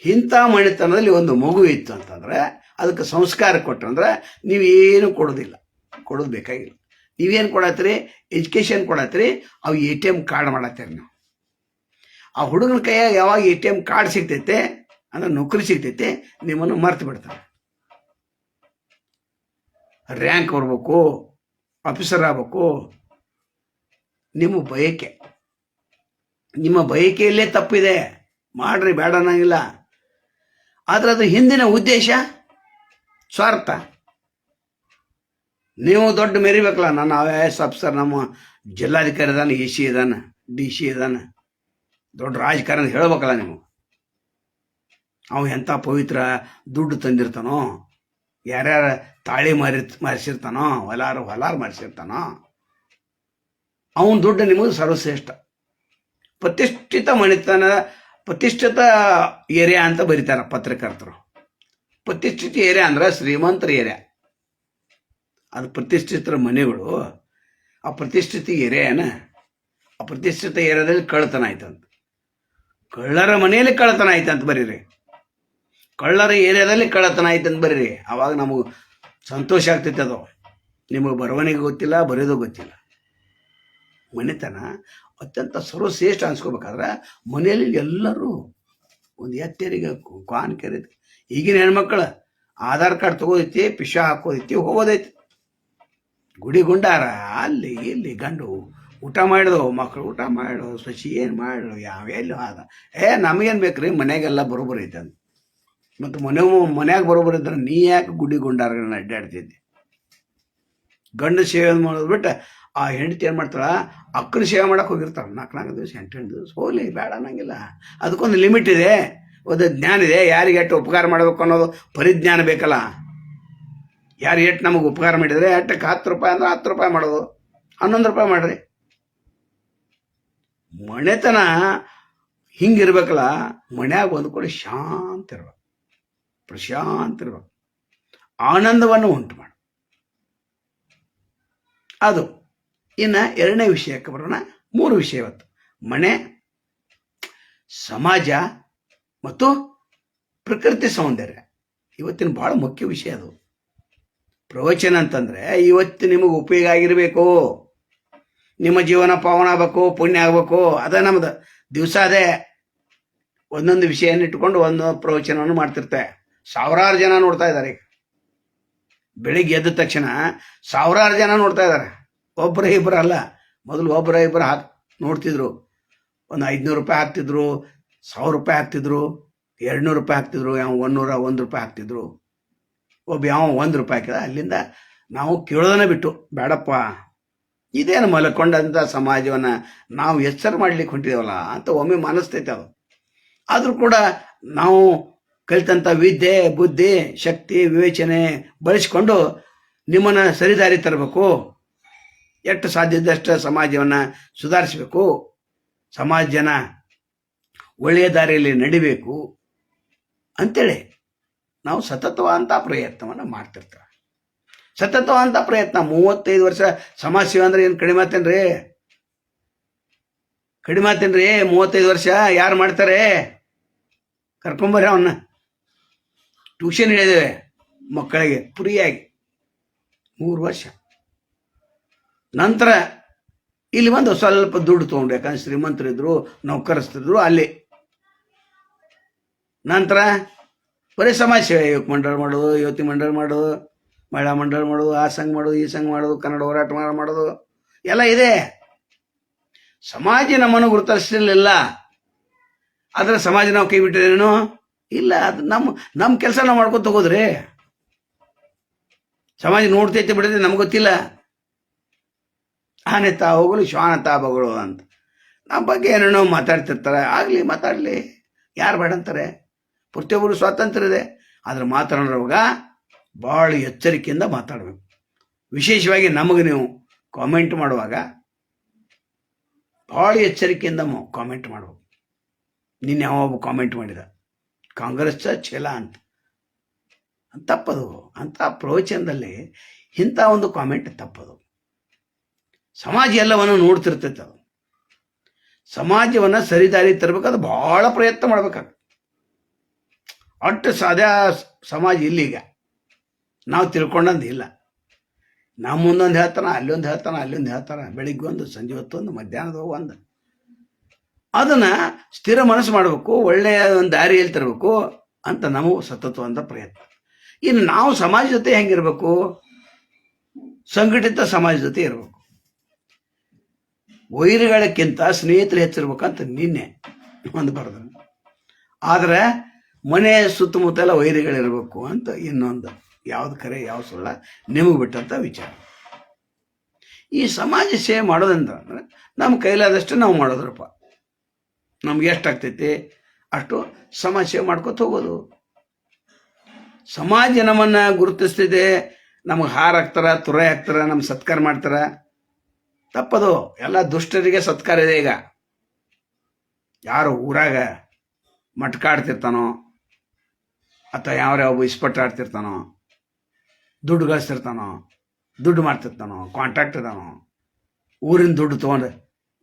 ಇಂಥ ಮಣಿತನದಲ್ಲಿ ಒಂದು ಮಗು ಇತ್ತು ಅಂತಂದ್ರೆ, ಅದಕ್ಕೆ ಸಂಸ್ಕಾರ ಕೊಟ್ಟಂದ್ರೆ ನೀವೇನು ಕೊಡೋದಿಲ್ಲ, ಕೊಡೋದು ಬೇಕಾಗಿಲ್ಲ. ನೀವೇನು ಕೊಡತ್ತೀರಿ? ಎಜುಕೇಷನ್ ಕೊಡತ್ತೀರಿ, ಅವು ATM ಕಾರ್ಡ್ ಮಾಡತ್ತೀರಿ. ನೀವು ಆ ಹುಡುಗನ ಕೈಯಾಗ ಯಾವಾಗ ATM ಕಾರ್ಡ್ ಸಿಗ್ತೈತೆ ಅಂದ್ರೆ ನೌಕರಿ ಸಿಗ್ತೈತೆ, ನಿಮ್ಮನ್ನು ಮರ್ತು ಬಿಡ್ತಾರೆ. ರ್ಯಾಂಕ್ ಬರ್ಬೇಕು, ಆಫೀಸರ್ ಆಗ್ಬೇಕು, ನಿಮ್ಮ ಬಯಕೆಯಲ್ಲೇ ತಪ್ಪಿದೆ. ಮಾಡ್ರಿ, ಬೇಡ ಅನ್ನಂಗಿಲ್ಲ. ಆದ್ರೆ ಅದು ಹಿಂದಿನ ಉದ್ದೇಶ ಸ್ವಾರ್ಥ. ನೀವು ದೊಡ್ಡ ಮೆರಿಬೇಕಲ್ಲ, ನನ್ನ IAS ಆಫೀಸರ್, ನಮ್ಮ ಜಿಲ್ಲಾಧಿಕಾರಿ ಇದಾನೆ, AC ಇದಾನೆ, DC ಇದಾನೆ, ದೊಡ್ಡ ರಾಜಕಾರಣ ಹೇಳ್ಬೇಕಲ್ಲ ನೀವು. ಅವ ಎಂಥ ಪವಿತ್ರ ದುಡ್ಡು ತಂದಿರ್ತಾನೋ, ಯಾರ್ಯಾರ ತಾಳಿ ಮಾರಿಸಿರ್ತಾನೋ, ಹೊಲಾರು ಮಾರಿಸಿರ್ತಾನೋ, ಅವನ ದುಡ್ಡು ನಿಮಗೆ ಸರ್ವಶ್ರೇಷ್ಠ. ಪ್ರತಿಷ್ಠಿತ ಮಣಿತನ, ಪ್ರತಿಷ್ಠಿತ ಏರಿಯಾ ಅಂತ ಬರೀತಾರೆ ಪತ್ರಕರ್ತರು. ಪ್ರತಿಷ್ಠಿತ ಏರಿಯಾ ಅಂದ್ರೆ ಶ್ರೀಮಂತರ ಏರಿಯಾ. ಅದು ಪ್ರತಿಷ್ಠಿತರ ಮನೆಗಳು. ಆ ಪ್ರತಿಷ್ಠಿತ ಏರಿಯಾನ, ಆ ಪ್ರತಿಷ್ಠಿತ ಏರಿಯಾದಲ್ಲಿ ಕಳ್ಳತನ ಆಯ್ತಂತ, ಕಳ್ಳರ ಮನೆಯಲ್ಲಿ ಕಳ್ಳತನ ಆಯ್ತಂತ ಬರೀರಿ, ಕಳ್ಳರ ಏರಿಯಾದಲ್ಲಿ ಕಳ್ಳತನ ಆಯ್ತಂತ ಬರೀರಿ. ಆವಾಗ ನಮಗೆ ಸಂತೋಷ ಆಗ್ತೈತೆ. ಅದು ನಿಮಗೆ ಬರವಣಿಗೆ ಗೊತ್ತಿಲ್ಲ, ಬರೆಯೋದು ಗೊತ್ತಿಲ್ಲ. ಮನೆತನ ಅತ್ಯಂತ ಸರ್ವಶ್ರೇಷ್ಠ ಅನ್ಸ್ಕೋಬೇಕಾದ್ರೆ ಮನೆಯಲ್ಲಿ ಎಲ್ಲರೂ ಒಂದು ಎತ್ತೇರಿಗೆ ಕಾನ್ ಕೆರೀತಿ. ಈಗಿನ ಹೆಣ್ಮಕ್ಳು ಆಧಾರ್ ಕಾರ್ಡ್ ತಗೋದೈತಿ, ಪಿಶ ಹಾಕೋದೈತಿ, ಹೋಗೋದೈತಿ. ಗುಡಿ ಗುಂಡಾರ ಅಲ್ಲಿ ಇಲ್ಲಿ, ಗಂಡು ಊಟ ಮಾಡಿದವು, ಮಕ್ಕಳು ಊಟ ಮಾಡು, ಸಸಿ ಏನು ಮಾಡು, ಯಾವೆಲ್ಲೂ ಆದ. ನಮಗೇನು ಬೇಕ್ರಿ, ಮನೆಯಾಗೆಲ್ಲ ಬರೋಬ್ಬರಿ ಐತೆ ಅಂತ. ಮತ್ತು ಮನ್ಯಾಗ ಬರೋಬ್ಬರಿ ಇದ್ರೆ ನೀ ಯಾಕೆ ಗುಡಿ ಗುಂಡಾರಗಳನ್ನ ಅಡ್ಡಾಡ್ತಿದ್ದೆ? ಗಂಡು ಸೇವೆ ಮಾಡೋದು ಬಿಟ್ಟು ಆ ಹೆಂಡತಿ ಏನು ಮಾಡ್ತಾಳ, ಅಕ್ಕನ ಸೇವೆ ಮಾಡಕ್ಕೆ ಹೋಗಿರ್ತಾಳೆ. 4 ದಿವಸ 8 ದಿವಸ, ಹೋಗ್ಲಿ, ಬೇಡ ಅನ್ನಂಗಿಲ್ಲ. ಅದಕ್ಕೊಂದು ಲಿಮಿಟ್ ಇದೆ, ಒಂದು ಜ್ಞಾನ ಇದೆ. ಯಾರಿಗೆ ಎಷ್ಟು ಉಪಕಾರ ಮಾಡಬೇಕು ಅನ್ನೋದು ಪರಿಜ್ಞಾನ ಬೇಕಲ್ಲ. ಯಾರು ಎಷ್ಟು ನಮಗೆ ಉಪಕಾರ ಮಾಡಿದರೆ, ಎಷ್ಟಕ್ಕೆ 10 ರೂಪಾಯಿ ಅಂದ್ರೆ 10 ರೂಪಾಯಿ ಮಾಡೋದು, 11 ರೂಪಾಯಿ ಮಾಡ್ರಿ. ಮನೆತನ ಹಿಂಗಿರ್ಬೇಕಲ್ಲ. ಮನ್ಯಾಗ ಒಂದು ಕಡೆ ಶಾಂತ ಇರ್ಬೇಕು, ಪ್ರಶಾಂತ ಇರ್ಬೇಕು, ಆನಂದವನ್ನು ಉಂಟು ಮಾಡು. ಅದು. ಇನ್ನು 2ನೇ ವಿಷಯಕ್ಕೆ ಬರೋಣ. 3 ವಿಷಯ ಇವತ್ತು: ಮನೆ, ಸಮಾಜ ಮತ್ತು ಪ್ರಕೃತಿ ಸೌಂದರ್ಯ. ಇವತ್ತಿನ ಭಾಳ ಮುಖ್ಯ ವಿಷಯ ಅದು. ಪ್ರವಚನ ಅಂತಂದ್ರೆ ಇವತ್ತು ನಿಮಗೆ ಉಪಯೋಗ ಆಗಿರಬೇಕು, ನಿಮ್ಮ ಜೀವನ ಪಾವನ ಆಗಬೇಕು, ಪುಣ್ಯ ಆಗಬೇಕು. ಅದ ನಮ್ದು ದಿವಸ. ಅದೇ ಒಂದೊಂದು ವಿಷಯನ ಇಟ್ಕೊಂಡು ಒಂದು ಪ್ರವಚನವನ್ನು ಮಾಡ್ತಿರ್ತೆ. ಸಾವಿರಾರು ಜನ ನೋಡ್ತಾ ಇದ್ದಾರೆ. ಈಗ ಬೆಳಿಗ್ಗೆ ಎದ್ದ ತಕ್ಷಣ ಸಾವಿರಾರು ಜನ ನೋಡ್ತಾ ಇದ್ದಾರೆ. ಒಬ್ಬರ ಇಬ್ಬರು ಅಲ್ಲ. ಮೊದಲು ಒಬ್ಬರ ಇಬ್ಬರು ನೋಡ್ತಿದ್ರು. ಒಂದು 500 ರೂಪಾಯಿ ಹಾಕ್ತಿದ್ರು, 1000 ರೂಪಾಯಿ ಹಾಕ್ತಿದ್ರು, 200 ರೂಪಾಯಿ ಹಾಕ್ತಿದ್ರು, ಯಾವ 101 ರೂಪಾಯಿ ಹಾಕ್ತಿದ್ರು. ಒಬ್ಬ ಯಾವ 1 ರೂಪಾಯಿ ಹಾಕಿದ. ಅಲ್ಲಿಂದ ನಾವು ಕೇಳೋದನ್ನ ಬಿಟ್ಟು, ಬೇಡಪ್ಪ ಇದೇನು ಮಲ್ಕೊಂಡಂಥ ಸಮಾಜವನ್ನು ನಾವು ಎಚ್ಚರ ಮಾಡ್ಲಿಕ್ಕೆ ಹೊಂಟಿದೇವಲ್ಲ ಅಂತ ಒಮ್ಮೆ ಮನಸ್ತೈತೆ ಅದು. ಆದರೂ ಕೂಡ ನಾವು ಕಲಿತಂಥ ವಿದ್ಯೆ ಬುದ್ಧಿ ಶಕ್ತಿ ವಿವೇಚನೆ ಬಳಸಿಕೊಂಡು ನಿಮ್ಮನ್ನು ಸರಿದಾರಿ ತರಬೇಕು, ಎಷ್ಟು ಸಾಧ್ಯದಷ್ಟು ಸಮಾಜವನ್ನು ಸುಧಾರಿಸಬೇಕು, ಸಮಾಜ ಜನ ಒಳ್ಳೆಯ ದಾರಿಯಲ್ಲಿ ನಡಿಬೇಕು ಅಂತೇಳಿ ನಾವು ಸತತವಾದಂಥ ಪ್ರಯತ್ನವನ್ನು ಮಾಡ್ತಿರ್ತೇವೆ. ಸತತವಾದಂಥ ಪ್ರಯತ್ನ 35 ವರ್ಷ ಸಮಾಜ ಸೇವೆ ಅಂದ್ರೆ ಏನು ಕಡಿಮೆ ಆತೇನ್ರಿ? ಕಡಿಮೆ ಆತೇನ್ರಿ? 35 ವರ್ಷ ಯಾರು ಮಾಡ್ತಾರೆ? ಕರ್ಕೊಂಬರ್ರಿ ಅವನ್ನ. ಟ್ಯೂಷನ್ ಹೇಳಿದ್ದೇವೆ ಮಕ್ಕಳಿಗೆ ಫ್ರೀಯಾಗಿ 3 ವರ್ಷ. ನಂತರ ಇಲ್ಲಿ ಬಂದು ಸ್ವಲ್ಪ ದುಡ್ಡು ತೊಗೊಂಡು, ಯಾಕಂದ್ರೆ ಶ್ರೀಮಂತರಿದ್ರು ನೌಕರಸ್ಥರಿದ್ರು ಅಲ್ಲಿ. ನಂತರ ಬರೀ ಸಮಾಜ ಸೇವೆ, ಯುವಕ ಮಂಡಳ ಮಾಡೋದು, ಯುವತಿ ಮಂಡಳ ಮಾಡೋದು, ಮಹಿಳಾ ಮಂಡಳ ಮಾಡೋದು, ಆ ಸಂಘ ಮಾಡೋದು, ಈ ಸಂಘ ಮಾಡೋದು, ಕನ್ನಡ ಹೋರಾಟ ಮಾಡೋದು ಎಲ್ಲ ಇದೆ. ಸಮಾಜ ನಮ್ಮನ್ನು ಗುರುತಿಸಲಿಲ್ಲ, ಆದರೆ ಸಮಾಜ ನಾವು ಕೈ ಬಿಟ್ಟಿದ್ದೇನೋ ಇಲ್ಲ. ಅದು ನಮ್ಮ ಕೆಲಸ ನಾವು ಮಾಡ್ಕೊತ ಹೋಗೋದ್ರಿ. ಸಮಾಜ ನೋಡ್ತೈತೆ ಬಿಡದೆ ನಮ್ಗೆ ಗೊತ್ತಿಲ್ಲ. ಆನೆ ತಾ ಹೋಗಲು ಶ್ವಾನ ತಾ ಬಗಳು ಅಂತ ನಮ್ಮ ಬಗ್ಗೆ ಏನೇನೋ ಮಾತಾಡ್ತಿರ್ತಾರೆ. ಆಗಲಿ ಮಾತಾಡಲಿ, ಯಾರು ಬೇಡ ಅಂತಾರೆ? ಪ್ರತಿಯೊಬ್ಬರು ಸ್ವಾತಂತ್ರ್ಯ ಇದೆ. ಆದರೆ ಮಾತನಾಡುವಾಗ ಭಾಳ ಎಚ್ಚರಿಕೆಯಿಂದ ಮಾತಾಡಬೇಕು. ವಿಶೇಷವಾಗಿ ನಮಗೆ ನೀವು ಕಾಮೆಂಟ್ ಮಾಡುವಾಗ ಭಾಳ ಎಚ್ಚರಿಕೆಯಿಂದ ಕಾಮೆಂಟ್ ಮಾಡಬೇಕು. ನಿನ್ನೆ ಯಾವೊಬ್ಬ ಕಾಮೆಂಟ್ ಮಾಡಿದ, ಕಾಂಗ್ರೆಸ್ ಛಲ ಅಂತ. ತಪ್ಪದು. ಅಂಥ ಪ್ರವಚನದಲ್ಲಿ ಇಂಥ ಒಂದು ಕಾಮೆಂಟ್ ತಪ್ಪದು. ಸಮಾಜ ಎಲ್ಲವನ್ನು ನೋಡ್ತಿರ್ತೈತೆ. ಅದು ಸಮಾಜವನ್ನು ಸರಿದಾರಿ ತರಬೇಕಾದ್ರೆ ಭಾಳ ಪ್ರಯತ್ನ ಮಾಡ್ಬೇಕಾಗ್ತದೆ. ಅಷ್ಟು ಸಾಧ್ಯ ಸಮಾಜ ಇಲ್ಲೀಗ ನಾವು ತಿಳ್ಕೊಂಡಂದು ಇಲ್ಲ. ನಮ್ಮ ಮುಂದೊಂದು ಹೇಳ್ತಾನ, ಅಲ್ಲೊಂದು ಹೇಳ್ತಾನ, ಅಲ್ಲೊಂದು ಹೇಳ್ತಾರ, ಬೆಳಿಗ್ಗೆ ಒಂದು, ಸಂಜೆ ಹೊತ್ತೊಂದು, ಮಧ್ಯಾಹ್ನದ ಒಂದು. ಅದನ್ನು ಸ್ಥಿರ ಮನಸ್ಸು ಮಾಡಬೇಕು, ಒಳ್ಳೆಯ ಒಂದು ದಾರಿಯಲ್ಲಿ ತರಬೇಕು ಅಂತ ನಾವು ಸತತವಾದ ಪ್ರಯತ್ನ. ಇನ್ನು ನಾವು ಸಮಾಜ ಜೊತೆ ಹೆಂಗಿರ್ಬೇಕು? ಸಂಘಟಿತ ಸಮಾಜ ಜೊತೆ ಇರಬೇಕು. ವೈರಿಗಳಕ್ಕಿಂತ ಸ್ನೇಹಿತರು ಹೆಚ್ಚಿರ್ಬೇಕಂತ ನಿನ್ನೆ ಒಂದು ಬರೆದ್ರು. ಆದರೆ ಮನೆ ಸುತ್ತಮುತ್ತಲ ವೈರಿಗಳಿರಬೇಕು ಅಂತ ಇನ್ನೊಂದು. ಯಾವ್ದು ಕರೆ ಯಾವ್ದು ಸುಳ್ಳ ನಿಮಗೆ ಬಿಟ್ಟಂಥ ವಿಚಾರ. ಈ ಸಮಾಜ ಸೇವೆ ಮಾಡೋದಂದ್ರೆ ನಮ್ಮ ಕೈಲಾದಷ್ಟು ನಾವು ಮಾಡೋದ್ರಪ್ಪ. ನಮ್ಗೆ ಎಷ್ಟಾಗ್ತೈತಿ ಅಷ್ಟು ಸಮಾಜ ಸೇವೆ ಮಾಡ್ಕೊತ ಹೋಗೋದು. ಸಮಾಜ ನಮ್ಮನ್ನು ಗುರುತಿಸ್ತಿದೆ. ನಮಗೆ ಹಾರ ಹಾಕ್ತಾರ, ತುರೆ ಹಾಕ್ತಾರ, ನಮ್ಮ ಸತ್ಕಾರ ಮಾಡ್ತಾರ. ತಪ್ಪದು. ಎಲ್ಲ ದುಷ್ಟರಿಗೆ ಸತ್ಕಾರ ಇದೆ. ಈಗ ಯಾರು ಊರಾಗ ಮಟ್ಕ ಆಡ್ತಿರ್ತಾನೋ ಅಥವಾ ಯಾವ ಇಸ್ಪಟ್ ಆಡ್ತಿರ್ತಾನೋ, ದುಡ್ಡು ಗಳಿಸ್ತಿರ್ತಾನೋ, ದುಡ್ಡು ಮಾಡ್ತಿರ್ತಾನೋ, ಕಾಂಟ್ರಾಕ್ಟ್ ಇದಾನೋ, ಊರಿನ ದುಡ್ಡು ತೊಗೊಂಡು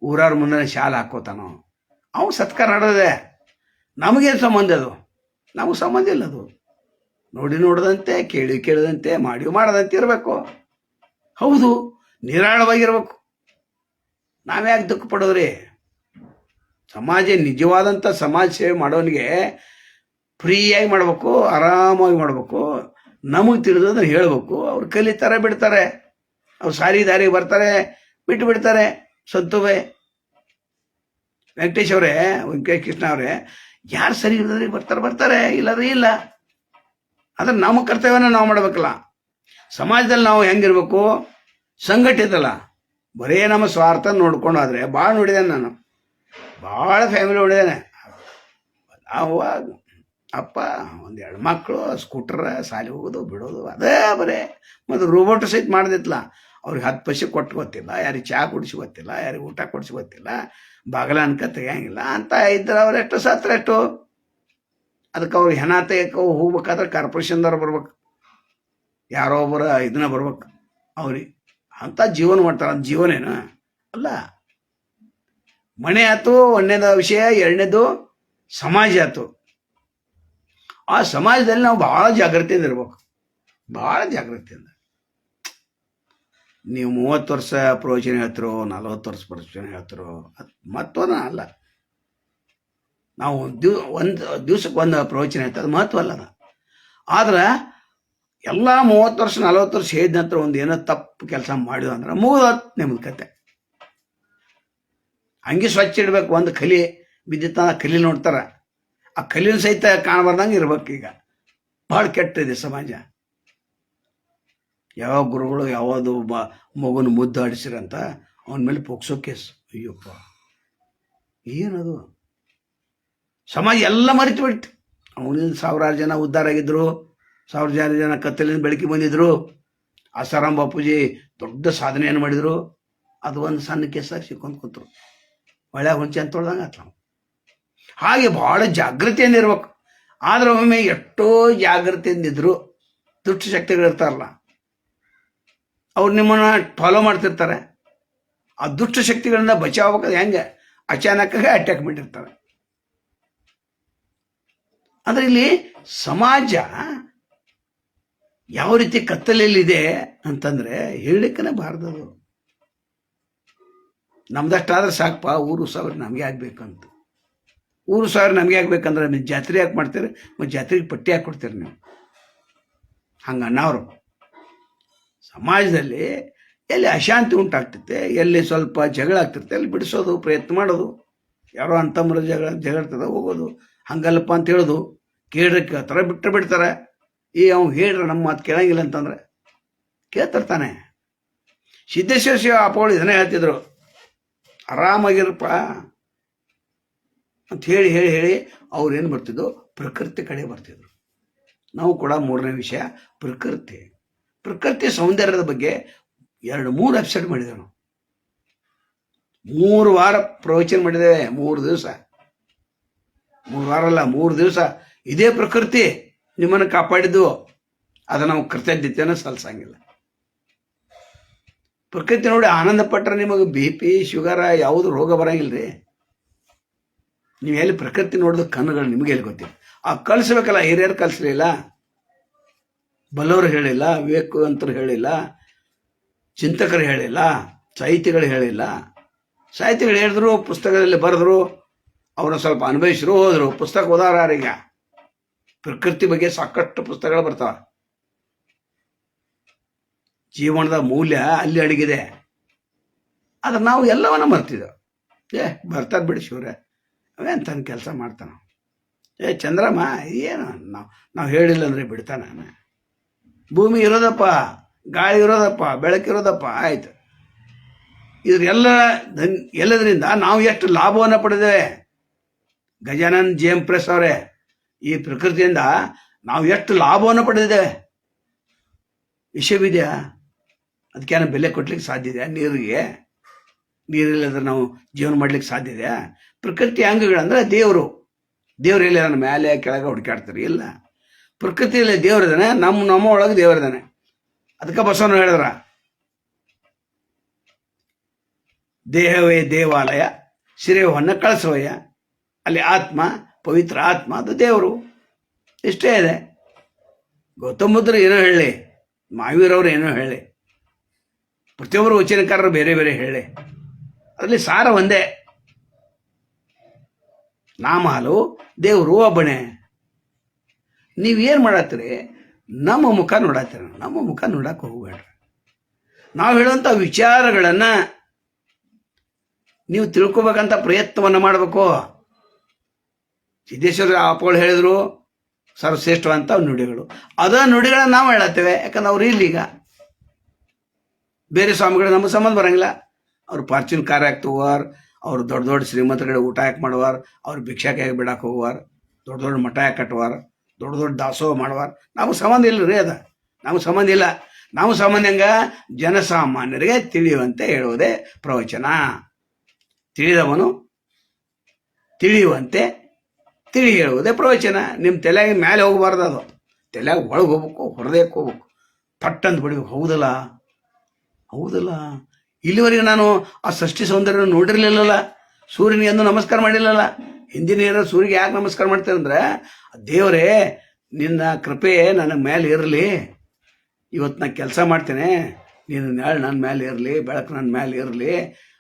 ಊರವ್ರ ಮುಂದೆ ಶಾಲೆ ಹಾಕೋತಾನೋ, ಅವು ಸತ್ಕಾರ ನಡೆದಿದೆ. ನಮಗೇನು ಸಂಬಂಧ? ಅದು ನಮಗೆ ಸಂಬಂಧ ಇಲ್ಲ. ಅದು ನೋಡಿ ನೋಡದಂತೆ, ಕೇಳಿ ಕೇಳದಂತೆ, ಮಾಡಿ ಮಾಡದಂತೆ ಇರಬೇಕು. ಹೌದು, ನಿರಾಳವಾಗಿರ್ಬೇಕು. ನಾವ್ಯಾಕೆ ದುಃಖ ಪಡೋದ್ರಿ? ಸಮಾಜ ನಿಜವಾದಂಥ ಸಮಾಜ ಸೇವೆ ಮಾಡೋನಿಗೆ ಫ್ರೀಯಾಗಿ ಮಾಡಬೇಕು, ಆರಾಮಾಗಿ ಮಾಡಬೇಕು. ನಮಗೆ ತಿಳಿದೋದನ್ನು ಹೇಳಬೇಕು. ಅವ್ರು ಕಲಿತಾರೆ, ಬಿಡ್ತಾರೆ. ಅವ್ರು ಸಾರಿ ದಾರಿಗೆ ಬರ್ತಾರೆ, ಬಿಟ್ಟು ಬಿಡ್ತಾರೆ. ಸಂತುವೆ ವೆಂಕಟೇಶ್ ಅವರೇ, ವೆಂಕಟಕೃಷ್ಣ ಅವರೇ, ಯಾರು ಸರಿ ಇಲ್ಲದ್ರೆ ಬರ್ತಾರೆ, ಇಲ್ಲದ್ರೆ ಇಲ್ಲ. ಅದ್ರ ನಮ್ಮ ಕರ್ತವ್ಯನ ನಾವು ಮಾಡಬೇಕಲ್ಲ. ಸಮಾಜದಲ್ಲಿ ನಾವು ಹೆಂಗಿರ್ಬೇಕು? ಸಂಘಟಿತಲ್ಲ. ಬರೇ ನಮ್ಮ ಸ್ವಾರ್ಥ ನೋಡ್ಕೊಂಡು ಆದರೆ ಭಾಳ ನೋಡಿದ್ದೇನೆ ನಾನು. ಭಾಳ ಫ್ಯಾಮಿಲಿ ನೋಡಿದ್ದೇನೆ. ಅವ್ವ ಅಪ್ಪ, 1-2 ಮಕ್ಕಳು, ಸ್ಕೂಟರ್, ಸಾಲಿ ಹೋಗೋದು ಬಿಡೋದು, ಅದೇ ಬರೇ. ಮತ್ತು ರೋಬೋಟ್ ಸಹಿತ ಮಾಡ್ದಿತ್ತಲ್ಲ. ಅವ್ರಿಗೆ 10 ಪೈಸೆ ಕೊಟ್ಟು ಗೊತ್ತಿಲ್ಲ, ಯಾರಿಗೆ ಚಹಾ ಕುಡಿಸಿ ಗೊತ್ತಿಲ್ಲ, ಯಾರಿಗೆ ಊಟ ಕೊಡಿಸಿ ಗೊತ್ತಿಲ್ಲ, ಬಾಗಲ ಅನ್ಕ ತೆಗಿಯಂಗಿಲ್ಲ ಅಂತ ಇದ್ರೆ ಅವ್ರು ಎಷ್ಟು ಸತ್ರ ಎಷ್ಟು. ಅದಕ್ಕೆ ಅವ್ರು ಹೆಣ ತೆಗೆಯಕ್ಕೆ ಹೋಗ್ಬೇಕಾದ್ರೆ ಕಾರ್ಪೊರೇಷನ್ದವ್ರು ಬರ್ಬೇಕು, ಯಾರೋ ಒಬ್ಬರ ಇದನ್ನ ಬರ್ಬೇಕು ಅವ್ರಿಗೆ. ಅಂಥ ಜೀವನ ಮಾಡ್ತಾರೆ. ಅದು ಜೀವನೇನು ಅಲ್ಲ. ಮನೆ ಆಯ್ತು ಒಂದನೇದು ವಿಷಯ, ಎರಡನೇದು ಸಮಾಜ ಆಯ್ತು. ಆ ಸಮಾಜದಲ್ಲಿ ನಾವು ಭಾಳ ಜಾಗೃತಿಯಿಂದ ಇರ್ಬೇಕು, ಭಾಳ ಜಾಗೃತಿಯಿಂದ. ನೀವು 30 ವರ್ಷ ಪ್ರವಚನ ಹೇಳ್ತಿರೋ, 40 ವರ್ಷ ಪ್ರವಚನ ಹೇಳ್ತಿರೋ, ಅದು ಮಹತ್ವನ ಅಲ್ಲ. ನಾವು ಒಂದು ದಿವ್ಸಕ್ಕೆ ಒಂದು ಪ್ರವಚನ ಹೇಳ್ತಾ ಅದು ಮಹತ್ವ ಅಲ್ಲ. ಆದ್ರೆ ಎಲ್ಲ 30 ವರ್ಷ 40 ವರ್ಷ ಹೇಳಿದ ನಂತರ ಒಂದು ಏನೋ ತಪ್ಪು ಕೆಲಸ ಮಾಡಿದ್ವು ಅಂದ್ರೆ ಮುಗಿದೋತ್ ನಿಮ್ಮದು ಕತೆ. ಹಂಗೆ ಸ್ವಚ್ಛ ಇಡ್ಬೇಕು. ಒಂದು ಕಲಿ ಬಿದ್ದಿತ್ತ ಕಲಿ ನೋಡ್ತಾರೆ, ಆ ಕಲಿನ ಸಹಿತ ಕಾಣಬಾರ್ದಂಗೆ ಇರ್ಬೇಕು. ಈಗ ಭಾಳ ಕೆಟ್ಟಿದೆ ಸಮಾಜ. ಯಾವ ಗುರುಗಳು ಯಾವುದು ಮಗುನ ಮುದ್ದು ಆಡಿಸಿರಂತ ಅವನ ಮೇಲೆ ಪೋಕ್ಸೋ ಕೇಸ್. ಅಯ್ಯಪ್ಪ, ಏನದು? ಸಮಾಜ ಎಲ್ಲ ಮರೆತು ಬಿಡ್ತು. ಅವನಿಂದ ಸಾವಿರಾರು ಜನ ಉದ್ಧಾರ ಆಗಿದ್ರು, ಸಾವಿರಾರು ಜನ ಕತ್ತಲಿಂದ ಬೆಳಕಿ ಬಂದಿದ್ರು. ಆಸಾರಾಮ್ ಬಾಪೂಜಿ ದೊಡ್ಡ ಸಾಧನೆಯನ್ನು ಮಾಡಿದ್ರು. ಅದು ಒಂದು ಸಣ್ಣ ಕೇಸಾಗಿ ಸಿಕ್ಕೊಂಡು ಕೂತರು. ಒಳ್ಳೆ ಹೊಂಚೆ ಅಂತ ತೊಳ್ದಂಗೆ ಆತ. ಹಾಗೆ ಭಾಳ ಜಾಗೃತಿಯಿಂದ ಇರ್ಬೇಕು. ಆದ್ರೆ ಒಮ್ಮೆ ಎಷ್ಟೋ ಜಾಗೃತಿಯಿಂದಿದ್ರು ದುಷ್ಟ ಶಕ್ತಿಗಳಿರ್ತಾರಲ್ಲ, ಅವ್ರು ನಿಮ್ಮನ್ನ ಫಾಲೋ ಮಾಡ್ತಿರ್ತಾರೆ. ಆ ದುಷ್ಟ ಶಕ್ತಿಗಳಿಂದ ಬಚಾವಬೇಕಾದ್ರೆ ಹೆಂಗೆ ಅಚಾನಕ್ಕಾಗಿ ಅಟ್ಯಾಕ್ ಮಾಡಿರ್ತಾರೆ. ಅಂದ್ರೆ ಇಲ್ಲಿ ಸಮಾಜ ಯಾವ ರೀತಿ ಕತ್ತಲೆಯಲ್ಲಿದೆ ಅಂತಂದ್ರೆ ಹೇಳಲಿಕ್ಕನೇ ಬಾರದದು. ನಮ್ದಷ್ಟಾದ್ರೆ ಸಾಕಪ್ಪ, ಊರು ಸಾವಿರ ನಮಗೆ ಆಗ್ಬೇಕಂತ. ಊರು ಸಾವಿರ ನಮಗೆ ಆಗ್ಬೇಕಂದ್ರೆ ನೀವು ಜಾತ್ರೆ ಯಾಕೆ ಮಾಡ್ತೀರಿ? ಮತ್ತು ಜಾತ್ರೆಗೆ ಪಟ್ಟಿ ಹಾಕಿ ಕೊಡ್ತೀರಿ ನೀವು. ಹಂಗನ್ನವರು ಸಮಾಜದಲ್ಲಿ ಎಲ್ಲಿ ಅಶಾಂತಿ ಉಂಟಾಗ್ತೈತೆ, ಎಲ್ಲಿ ಸ್ವಲ್ಪ ಜಗಳ ಆಗ್ತಿರುತ್ತೆ, ಅಲ್ಲಿ ಬಿಡಿಸೋದು ಪ್ರಯತ್ನ ಮಾಡೋದು. ಯಾರೋ ಅಂತಮ್ರ ಜಗಳರ್ತದ ಹೋಗೋದು, ಹಂಗಲ್ಲಪ್ಪ ಅಂತ ಹೇಳೋದು. ಕೇಳ್ರೆ ಕೇಳ್ತಾರೆ, ಬಿಟ್ಟರೆ ಬಿಡ್ತಾರೆ. ಅವ್ನು ಹೇಳ್ರೆ ನಮ್ಮ ಮಾತು ಕೇಳಂಗಿಲ್ಲ ಅಂತಂದ್ರೆ ಕೇಳ್ತಿರ್ತಾನೆ. ಸಿದ್ದೇಶ್ವರ ಶಿವ ಅಪ್ಪಗಳು ಇದನ್ನೇ ಹೇಳ್ತಿದ್ರು, ಆರಾಮಾಗಿರಪ್ಪ ಅಂತ ಹೇಳಿ ಹೇಳಿ ಹೇಳಿ ಅವ್ರೇನು ಬರ್ತಿದ್ದು, ಪ್ರಕೃತಿ ಕಡೆ ಬರ್ತಿದ್ರು. ನಾವು ಕೂಡ ಮೂರನೇ ವಿಷಯ ಪ್ರಕೃತಿ ಸೌಂದರ್ಯದ ಬಗ್ಗೆ 2-3 ಎಪಿಸೋಡ್ ಮಾಡಿದ್ದೇವೆ ನಾವು. 3 ವಾರ ಪ್ರವಚನ ಮಾಡಿದ್ದೇವೆ. 3 ದಿವಸ, 3 ವಾರ ಅಲ್ಲ, 3 ದಿವಸ. ಇದೇ ಪ್ರಕೃತಿ ನಿಮ್ಮನ್ನು ಕಾಪಾಡಿದ್ದು. ಅದು ನಾವು ಕೃತಜ್ಞತೆಯನ್ನು ಸಲ್ಲಿಸಂಗಿಲ್ಲ. ಪ್ರಕೃತಿ ನೋಡಿ ಆನಂದ ಪಟ್ಟರೆ ನಿಮಗೆ BP, ಶುಗರ ಯಾವುದು ರೋಗ ಬರಂಗಿಲ್ರಿ. ನೀವು ಎಲ್ಲಿ ಪ್ರಕೃತಿ ನೋಡಿದ ಕಣ್ಣುಗಳು ನಿಮಗೆ ಎಲ್ಲಿ ಗೊತ್ತಿಲ್ಲ. ಆ ಕಲಿಸ್ಬೇಕಲ್ಲ, ಹಿರಿಯರು ಕಲಿಸ್ಲಿಲ್ಲ, ಬಲ್ಲವರು ಹೇಳಿಲ್ಲ, ವಿವೇಕವಂತರು ಹೇಳಿಲ್ಲ, ಚಿಂತಕರು ಹೇಳಿಲ್ಲ, ಸಾಹಿತಿಗಳು ಹೇಳಿಲ್ಲ. ಸಾಹಿತಿಗಳು ಹೇಳಿದ್ರು, ಪುಸ್ತಕದಲ್ಲಿ ಬರೆದ್ರು, ಅವ್ರನ್ನ ಸ್ವಲ್ಪ ಅನುಭವಿಸಿದ್ರು, ಹೋದ್ರು. ಪುಸ್ತಕ ಓದಾರೀಗ ಪ್ರಕೃತಿ ಬಗ್ಗೆ ಸಾಕಷ್ಟು ಪುಸ್ತಕಗಳು ಬರ್ತಾವೆ. ಜೀವನದ ಮೂಲ್ಯ ಅಲ್ಲಿ ಅಡಗಿದೆ. ಆದ್ರೆ ನಾವು ಎಲ್ಲವನ್ನ ಮರ್ತಿದ್ದೆವು. ಬರ್ತಾರೆ ಬಿಡಿ ಶಿವ್ರೆ, ಅವೇಂತ ಕೆಲಸ ಮಾಡ್ತಾನ. ಚಂದ್ರಮ್ಮ ಏನು ನಾವು ಹೇಳಿಲ್ಲ ಅಂದರೆ ಬಿಡ್ತಾನ? ಭೂಮಿ ಇರೋದಪ್ಪ, ಗಾಳಿ ಇರೋದಪ್ಪ, ಬೆಳಕಿರೋದಪ್ಪ, ಆಯ್ತು. ಎಲ್ಲದರಿಂದ ನಾವು ಎಷ್ಟು ಲಾಭವನ್ನು ಪಡೆದೇವೆ. ಗಜಾನನ್ ಜೇಮ್ಪ್ರೆಸ್ ಅವರೇ, ಈ ಪ್ರಕೃತಿಯಿಂದ ನಾವು ಎಷ್ಟು ಲಾಭವನ್ನು ಪಡೆದಿದ್ದೇವೆ. ವಿಷವಿದೆಯಾ? ಅದಕ್ಕೇನೋ ಬೆಲೆ ಕೊಡ್ಲಿಕ್ಕೆ ಸಾಧ್ಯ ಇದೆಯಾ? ನೀರಿಲ್ಲದ್ರೆ ನಾವು ಜೀವನ ಮಾಡ್ಲಿಕ್ಕೆ ಸಾಧ್ಯ ಇದೆಯಾ? ಪ್ರಕೃತಿ ಅಂಗಗಳಂದ್ರೆ ದೇವರು ಎಲ್ಲಿ ನನ್ನ ಮೇಲೆ ಕೆಳಗೆ ಹುಡುಕಾಡ್ತಾರೆ? ಇಲ್ಲ, ಪ್ರಕೃತಿಯಲ್ಲಿ ದೇವರಿದ್ದಾನೆ, ನಮ್ಮ ಒಳಗೆ ದೇವರಿದ್ದಾನೆ. ಅದಕ್ಕೆ ಬಸವಣ್ಣ ಹೇಳಿದ್ರ, ದೇಹವೇ ದೇವಾಲಯ, ಶಿರೇವನ್ನ ಕಳಿಸುವಯ್ಯ. ಅಲ್ಲಿ ಆತ್ಮ, ಪವಿತ್ರ ಆತ್ಮ, ಅದು ದೇವರು. ಇಷ್ಟೇ ಇದೆ. ಗೌತಮ ಬುದ್ಧರು ಏನೋ ಹೇಳಿ, ಮಹಾವೀರವ್ರು ಏನೋ ಹೇಳಿ, ಪ್ರತಿಯೊಬ್ಬರು ವಚನಕಾರರು ಬೇರೆ ಬೇರೆ ಹೇಳಿ, ಅದರಲ್ಲಿ ಸಾರ ಒಂದೇ. ನಾಮ ಹಲವು, ದೇವರು ಒಬ್ಬನೇ. ನೀವೇನು ಮಾಡತ್ತೀರಿ? ನಮ್ಮ ಮುಖ ನೋಡತ್ತೀರ. ನಮ್ಮ ಮುಖ ನೋಡಕ್ಕೆ ಹೋಗ್ಬೇಡ್ರಿ. ನಾವು ಹೇಳುವಂಥ ವಿಚಾರಗಳನ್ನು ನೀವು ತಿಳ್ಕೊಬೇಕಂತ ಪ್ರಯತ್ನವನ್ನು ಮಾಡಬೇಕು. ಸಿದ್ದೇಶ್ವರ ಅಪ್ಪಗಳು ಹೇಳಿದ್ರು ಸರ್ವಶ್ರೇಷ್ಠವಂತ ನುಡಿಗಳು. ಅದ ನುಡಿಗಳನ್ನ ನಾವು ಹೇಳತ್ತೇವೆ, ಯಾಕಂದ್ರೆ ಅವ್ರು ಇಲ್ಲೀಗ. ಬೇರೆ ಸ್ವಾಮಿಗಳು ನಮಗೆ ಸಂಬಂಧ ಬರಂಗಿಲ್ಲ. ಅವ್ರು ಪಾರ್ಚಿನ ಕಾರ್ ಹಾಕಿ ತಗೋವಾರ, ಅವ್ರು ದೊಡ್ಡ ದೊಡ್ಡ ಶ್ರೀಮಂತರುಗಳಿಗೆ ಊಟ ಹಾಕಿ ಮಾಡುವಾರ, ಅವ್ರು ಭಿಕ್ಷಾಕ ಹಾಕಿ ಬಿಡಕ್ಕೆ ಹೋಗುವಾರ, ದೊಡ್ಡ ದೊಡ್ಡ ಮಠ ಹಾಕಿ ಕಟ್ಟುವಾರ, ದೊಡ್ಡ ದೊಡ್ಡ ದಾಸೋಹ ಮಾಡುವಾರ. ನಮಗೆ ಸಂಬಂಧ ಇಲ್ಲ ರೀ, ಅದ ನಮಗೆ ಸಂಬಂಧ ಇಲ್ಲ. ನಾವು ಸಂಬಂಧಂಗ ಜನಸಾಮಾನ್ಯರಿಗೆ ತಿಳಿಯುವಂತೆ ಹೇಳುವುದೇ ಪ್ರವಚನ. ತಿಳಿದವನು ತಿಳಿಯುವಂತೆ ತಿಳಿ ಹೇಳುವುದೇ ಪ್ರವಚನ. ನಿಮ್ಮ ತಲೆಗೆ ಮೇಲೆ ಹೋಗಬಾರ್ದು, ಅದು ತಲೆಯಾಗ ಒಳಗೆ ಹೋಗ್ಬೇಕು, ಹೊರದೇಕ್ಕೆ ಹೋಗ್ಬೇಕು, ಪಟ್ಟಂತ ಬಿಡ್ಬೇಕು. ಹೌದಲ್ಲ. ಇಲ್ಲಿವರೆಗೆ ನಾನು ಆ ಸೃಷ್ಟಿ ಸೌಂದರ್ಯ ನೋಡಿರ್ಲಿಲ್ಲಲ್ಲ, ಸೂರ್ಯನಿಗೆ ಎಂದು ನಮಸ್ಕಾರ ಮಾಡಿಲ್ಲಲ್ಲ. ಹಿಂದಿನ ಸೂರ್ಯಗೆ ಯಾಕೆ ನಮಸ್ಕಾರ ಮಾಡ್ತೇನೆ ಅಂದ್ರೆ, ದೇವರೇ ನಿನ್ನ ಕೃಪೆ ನನ್ನ ಮೇಲೆ ಇರಲಿ, ಇವತ್ತು ನಾನು ಕೆಲಸ ಮಾಡ್ತೇನೆ, ನೀನು ನೆರಳು ನನ್ನ ಮೇಲೆ ಇರಲಿ, ಬೆಳಕು ನನ್ನ ಮೇಲೆ ಇರಲಿ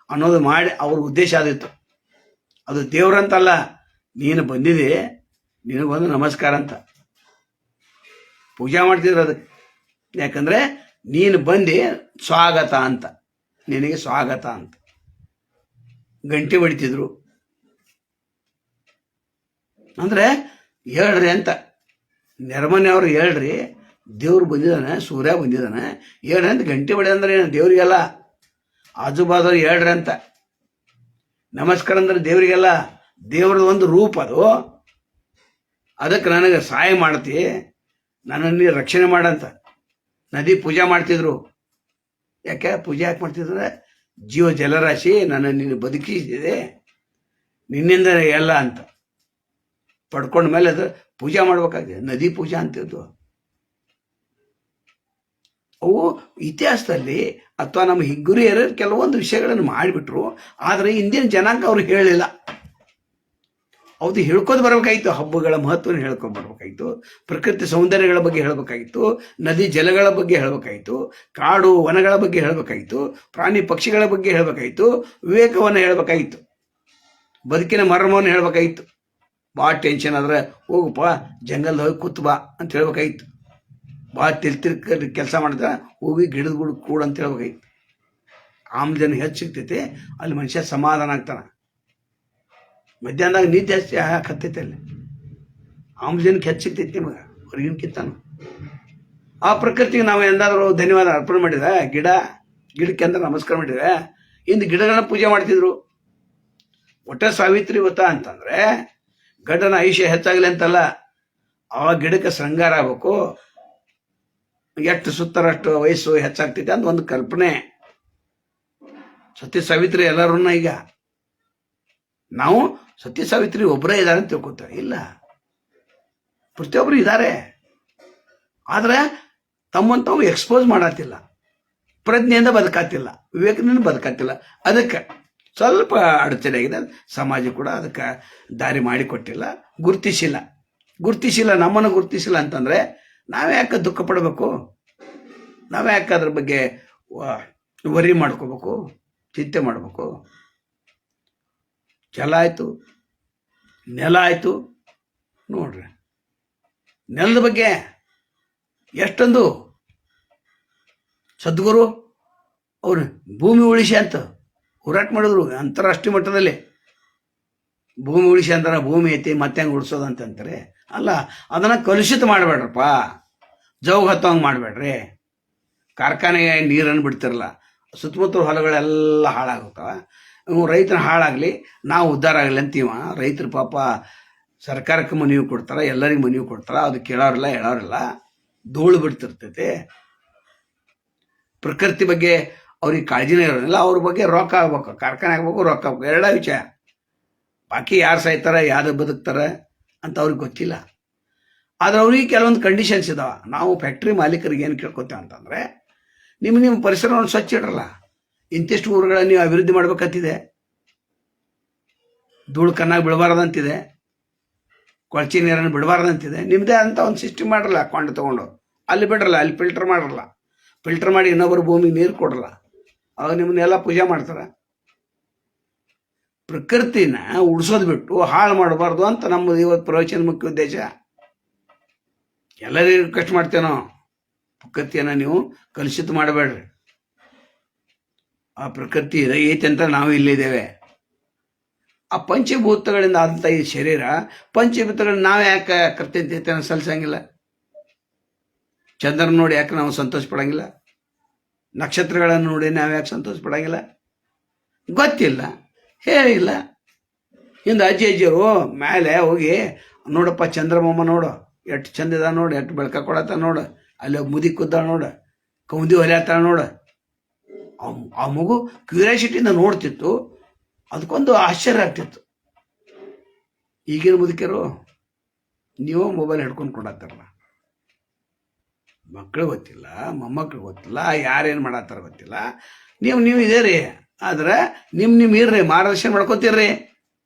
ಅನ್ನೋದು ಮಾಡಿ ಅವ್ರ ಉದ್ದೇಶ ಆದಿತ್ತು. ಅದು ದೇವ್ರಂತಲ್ಲ, ನೀನು ಬಂದಿದೆ, ನಿನಗೊಂದು ನಮಸ್ಕಾರ ಅಂತ ಪೂಜೆ ಮಾಡ್ತಿದ್ರು. ಅದಕ್ಕೆ ಯಾಕಂದ್ರೆ ನೀನು ಬಂದು ಸ್ವಾಗತ ಅಂತ, ನಿನಗೆ ಸ್ವಾಗತ ಅಂತ ಗಂಟೆ ಹೊಡಿತಿದ್ರು. ಅಂದ್ರೆ ಹೇಳ್ರಿ ಅಂತ, ನೆರಮನೆಯವರು ಹೇಳ್ರಿ, ದೇವ್ರು ಬಂದಿದ್ದಾನೆ, ಸೂರ್ಯ ಬಂದಿದ್ದಾನೆ, ಏನಂತ ಗಂಟೆ ಹೊಡೆ ಅಂದ್ರೆ ಏನು ದೇವ್ರಿಗೆಲ್ಲ, ಆಜು ಬಾಜು ಹೇಳ್ರಿ ಅಂತ ನಮಸ್ಕಾರ ಅಂದ್ರೆ ದೇವರಿಗೆಲ್ಲ. ದೇವ್ರದ ಒಂದು ರೂಪ ಅದು. ಅದಕ್ಕೆ ನನಗೆ ಸಹಾಯ ಮಾಡ್ತಿ, ನನ್ನನ್ನು ರಕ್ಷಣೆ ಮಾಡಂತ ನದಿ ಪೂಜೆ ಮಾಡ್ತಿದ್ರು. ಯಾಕೆ ಪೂಜೆ ಯಾಕೆ ಮಾಡ್ತಿದ್ರೆ, ಜೀವ ಜಲರಾಶಿ ನನ್ನ ನೀನು ಬದುಕಿಸಿದೆ, ನಿನ್ನಿಂದ ಎಲ್ಲ ಅಂತ ಪಡ್ಕೊಂಡ ಮೇಲೆ ಅದು ಪೂಜೆ ಮಾಡ್ಬೇಕಾಗಿದೆ. ನದಿ ಪೂಜಾ ಅಂತಿದ್ದು ಅವು ಇತಿಹಾಸದಲ್ಲಿ ಅಥವಾ ನಮ್ಮ ಹಿಗ್ಗುರಿಯರು ಕೆಲವೊಂದು ವಿಷಯಗಳನ್ನು ಮಾಡಿಬಿಟ್ರು. ಆದರೆ ಇಂದಿನ ಜನಾಂಗ ಅವ್ರು ಹೇಳಿಲ್ಲ. ಅವ್ದು ಹೇಳ್ಕೊಂಡು ಬರ್ಬೇಕಾಗಿತ್ತು. ಹಬ್ಬಗಳ ಮಹತ್ವನ ಹೇಳ್ಕೊಂಡು ಬರ್ಬೇಕಾಗಿತ್ತು, ಪ್ರಕೃತಿ ಸೌಂದರ್ಯಗಳ ಬಗ್ಗೆ ಹೇಳಬೇಕಾಗಿತ್ತು, ನದಿ ಜಲಗಳ ಬಗ್ಗೆ ಹೇಳಬೇಕಾಗಿತ್ತು, ಕಾಡು ವನಗಳ ಬಗ್ಗೆ ಹೇಳಬೇಕಾಗಿತ್ತು, ಪ್ರಾಣಿ ಪಕ್ಷಿಗಳ ಬಗ್ಗೆ ಹೇಳಬೇಕಾಗಿತ್ತು, ವಿವೇಕವನ್ನು ಹೇಳಬೇಕಾಗಿತ್ತು, ಬದುಕಿನ ಮರ್ಮವನ್ನು ಹೇಳಬೇಕಾಗಿತ್ತು. ಭಾಳ ಟೆನ್ಷನ್ ಆದ್ರೆ ಹೋಗಪ್ಪ ಜಂಗಲ್ದ ಹೋಗಿ ಕೂತ್ ಬಾ ಅಂತ ಹೇಳ್ಬೇಕಾಗಿತ್ತು. ಭಾಳ ತಿರ್ತಿರ್ ಕೆಲಸ ಮಾಡಿದ್ರೆ ಹೋಗಿ ಗಿಡದ ಗುಡ್ ಕೂಡ ಅಂತ ಹೇಳ್ಬೇಕಾಗಿತ್ತು. ಆಮ್ಲಜನ ಹೆಚ್ಚು ಸಿಗ್ತೈತೆ, ಅಲ್ಲಿ ಮನುಷ್ಯ ಸಮಾಧಾನ ಆಗ್ತಾನೆ. ಮಧ್ಯಾಹ್ನದಾಗ ನೀರು ಜಾಸ್ತಿ ಹಾಕತ್ತೈತೆ, ಅಲ್ಲಿ ಆಮ್ಲಜನಕ್ಕೆ ಹೆಚ್ಚು ಸಿಗ್ತೈತಿ ನಿಮಗೆ ಹೊರಗಿನಕ್ಕಿಂತಾನು. ಆ ಪ್ರಕೃತಿಗೆ ನಾವು ಎಂದಾದರೂ ಧನ್ಯವಾದ ಅರ್ಪಣೆ ಮಾಡಿದ್ರೆ, ಗಿಡಕ್ಕೆ ಅಂದ್ರೆ ನಮಸ್ಕಾರ ಮಾಡಿದ್ರೆ, ಇಂದು ಗಿಡಗಳನ್ನ ಪೂಜೆ ಮಾಡ್ತಿದ್ರು. ಒಟ್ಟ ಸಾವಿತ್ರಿ ವ್ರತ ಅಂತಂದ್ರೆ ಗಂಡನ ಆಯುಷ್ಯ ಹೆಚ್ಚಾಗಲಿ ಅಂತಲ್ಲ, ಆ ಗಿಡಕ್ಕೆ ಶೃಂಗಾರ ಆಗ್ಬೇಕು, ಎಷ್ಟು ಸುತ್ತರಷ್ಟು ವಯಸ್ಸು ಹೆಚ್ಚಾಗ್ತೈತೆ ಅಂತ ಒಂದು ಕಲ್ಪನೆ. ಸತ್ಯ ಸಾವಿತ್ರಿ ಎಲ್ಲರನ್ನ ಈಗ ನಾವು ಸತ್ಯ ಸಾವಿತ್ರಿ ಒಬ್ಬರೇ ಇದ್ದಾರೆ ಅಂತ ತಿಳ್ಕೊತಾರೆ. ಇಲ್ಲ, ಪ್ರತಿಯೊಬ್ಬರು ಇದ್ದಾರೆ. ಆದ್ರೆ ತಮ್ಮನ್ನು ತಾವು ಎಕ್ಸ್ಪೋಸ್ ಮಾಡತ್ತಿಲ್ಲ, ಪ್ರಜ್ಞೆಯಿಂದ ಬದುಕಾತಿಲ್ಲ, ವಿವೇಕದಿಂದ ಬದುಕಾತಿಲ್ಲ. ಅದಕ್ಕೆ ಸ್ವಲ್ಪ ಅಡಚಣೆ ಆಗಿದೆ. ಸಮಾಜ ಕೂಡ ಅದಕ್ಕೆ ದಾರಿ ಮಾಡಿಕೊಟ್ಟಿಲ್ಲ, ಗುರ್ತಿಸಿಲ್ಲ. ನಮ್ಮನ್ನು ಗುರ್ತಿಸಿಲ್ಲ ಅಂತಂದ್ರೆ ನಾವೇ ಯಾಕೆ ದುಃಖ ಪಡಬೇಕು, ನಾವೇ ಯಾಕೆ ಅದ್ರ ಬಗ್ಗೆ ವರಿ ಮಾಡ್ಕೋಬೇಕು, ಚಿಂತೆ ಮಾಡಬೇಕು. ಜಲ ಆಯ್ತು, ನೆಲ ಆಯ್ತು. ನೋಡ್ರಿ, ನೆಲದ ಬಗ್ಗೆ ಎಷ್ಟೊಂದು ಸದ್ಗುರು ಅವ್ರು ಭೂಮಿ ಉಳಿಸಿ ಅಂತ ಹೋರಾಟ ಮಾಡಿದ್ರು ಅಂತಾರಾಷ್ಟ್ರೀಯ ಮಟ್ಟದಲ್ಲಿ. ಭೂಮಿ ಉಳಿಸಿ ಅಂತಾರ, ಭೂಮಿ ಐತಿ ಮತ್ತೆ ಹೆಂಗೆ ಉಳಿಸೋದಂತಾರೆ. ಅಲ್ಲ, ಅದನ್ನ ಕಲುಷಿತ ಮಾಡಬೇಡ್ರಪ್ಪ, ಜೌಗ್ ಹತ್ತೋಂಗೆ ಮಾಡಬೇಡ್ರಿ. ಕಾರ್ಖಾನೆಗೆ ನೀರನ್ನು ಬಿಡ್ತಿರಲ್ಲ, ಸುತ್ತಮುತ್ತಲ ಹೊಲಗಳೆಲ್ಲ ಹಾಳಾಗುತ್ತವ. ರೈತನ ಹಾಳಾಗಲಿ, ನಾವು ಉದ್ಧಾರ ಆಗಲಿ ಅಂತೀವ. ರೈತರು ಪಾಪ ಸರ್ಕಾರಕ್ಕೆ ಮನವಿ ಕೊಡ್ತಾರ, ಎಲ್ಲರಿಗೂ ಮನವಿ ಕೊಡ್ತಾರ, ಅದು ಕೇಳೋರಿಲ್ಲ ಹೇಳೋರಿಲ್ಲ, ಧೂಳು ಬಿಡ್ತಿರ್ತೈತೆ. ಪ್ರಕೃತಿ ಬಗ್ಗೆ ಅವ್ರಿಗೆ ಕಾಳಜಿನೇ ಇರೋದಿಲ್ಲ. ಅವ್ರ ಬಗ್ಗೆ ರೊಕ್ಕ ಆಗ್ಬೇಕು, ಕಾರ್ಖಾನೆ ಆಗ್ಬೇಕು, ರೊಕ್ಕ ಆಗ್ಬೇಕು, ಎರಡ ವಿಷಯ. ಬಾಕಿ ಯಾರು ಸಾಯ್ತಾರೆ, ಯಾರು ಬದುಕ್ತಾರೆ ಅಂತ ಅವ್ರಿಗೆ ಗೊತ್ತಿಲ್ಲ. ಆದ್ರೆ ಅವ್ರಿಗೆ ಕೆಲವೊಂದು ಕಂಡೀಷನ್ಸ್ ಇದಾವ. ನಾವು ಫ್ಯಾಕ್ಟ್ರಿ ಮಾಲೀಕರಿಗೆ ಏನು ಕೇಳ್ಕೊತೇವೆ ಅಂತಂದ್ರೆ, ನಿಮ್ಮ ಪರಿಸರವನ್ನು ಸ್ವಚ್ಛ ಇಡ್ರಲ್ಲ, ಇಂತಿಷ್ಟು ಊರುಗಳನ್ನು ನೀವು ಅಭಿವೃದ್ಧಿ ಮಾಡ್ಬೇಕಂತಿದೆ, ಧೂಳು ಕಣ್ಣಾಗಿ ಬಿಡಬಾರ್ದಂತಿದೆ, ಕೊಳಚೆ ನೀರನ್ನು ಬಿಡಬಾರ್ದಂತಿದೆ. ನಿಮ್ಮದೇ ಅಂತ ಒಂದು ಸಿಸ್ಟಮ್ ಮಾಡ್ರಲ್ಲ, ಕೊಂಡು ತೊಗೊಂಡು ಅಲ್ಲಿ ಬಿಡ್ರಲ್ಲ, ಅಲ್ಲಿ ಫಿಲ್ಟರ್ ಮಾಡರಲ್ಲ, ಫಿಲ್ಟರ್ ಮಾಡಿ ಇನ್ನೊಬ್ಬರು ಭೂಮಿಗೆ ನೀರು ಕೊಡಲ್ಲ, ಆಗ ನಿಮ್ಮನ್ನೆಲ್ಲ ಪೂಜೆ ಮಾಡ್ತಾರೆ. ಪ್ರಕೃತಿನ ಉಳಿಸೋದು ಬಿಟ್ಟು ಹಾಳು ಮಾಡಬಾರ್ದು ಅಂತ ನಮ್ಮದು ಇವತ್ತು ಪ್ರವಚನ ಮುಖ್ಯ ಉದ್ದೇಶ. ಎಲ್ಲರಿಗೂ ರಿಕ್ವೆಸ್ಟ್ ಮಾಡ್ತೇನೋ, ಪ್ರಕೃತಿಯನ್ನು ನೀವು ಕಲುಷಿತ ಮಾಡಬೇಡ್ರಿ. ಆ ಪ್ರಕೃತಿ ಐತೆ ಅಂತ ನಾವು ಇಲ್ಲಿದ್ದೇವೆ. ಆ ಪಂಚಭೂತಗಳಿಂದ ಆದಂಥ ಈ ಶರೀರ, ಪಂಚಭೂತಗಳನ್ನ ನಾವು ಯಾಕೆ ಕರ್ತೈತೆ ಸಲ್ಲಿಸಂಗಿಲ್ಲ? ಚಂದ್ರನ ನೋಡಿ ಯಾಕೆ ನಾವು ಸಂತೋಷ ಪಡಂಗಿಲ್ಲ? ನಕ್ಷತ್ರಗಳನ್ನು ನೋಡಿ ನಾವು ಯಾಕೆ ಸಂತೋಷ ಪಡಂಗಿಲ್ಲ? ಗೊತ್ತಿಲ್ಲ, ಹೇಳಿಲ್ಲ. ಇಂದು ಅಜ್ಜಿಯರು ಮೇಲೆ ಹೋಗಿ ನೋಡಪ್ಪ ಚಂದ್ರಮಮ್ಮ ನೋಡು ಎಷ್ಟು ಚಂದ ಇದ ನೋಡು, ಎಷ್ಟು ಬೆಳಕ ಕೊಡತ್ತ ನೋಡು, ಅಲ್ಲಿ ಮುದಿ ಕುದ್ದ ನೋಡು, ಕೌಂದಿ ಹೊಲಿಯತ್ತ ನೋಡು. ಆ ಮಗು ಕ್ಯೂರಿಯಾಸಿಟಿಯಿಂದ ನೋಡ್ತಿತ್ತು, ಅದಕ್ಕೊಂದು ಆಶ್ಚರ್ಯ ಆಗ್ತಿತ್ತು. ಈಗಿನ ಮುದುಕರು ನೀವು ಮೊಬೈಲ್ ಹಿಡ್ಕೊಂಡು ಕೊಡತ್ತಾರಲ್ಲ, ಮಕ್ಕಳು ಗೊತ್ತಿಲ್ಲ, ಮೊಮ್ಮಕ್ಕಳು ಗೊತ್ತಿಲ್ಲ, ಯಾರೇನು ಮಾಡತ್ತಾರ ಗೊತ್ತಿಲ್ಲ. ನೀವು ಇದೇ ರೀ. ಆದ್ರೆ ನಿಮ್ಮ ಇರ್ರಿ, ಮಾರ್ಗದರ್ಶನ ಮಾಡ್ಕೋತೀರ್ರಿ.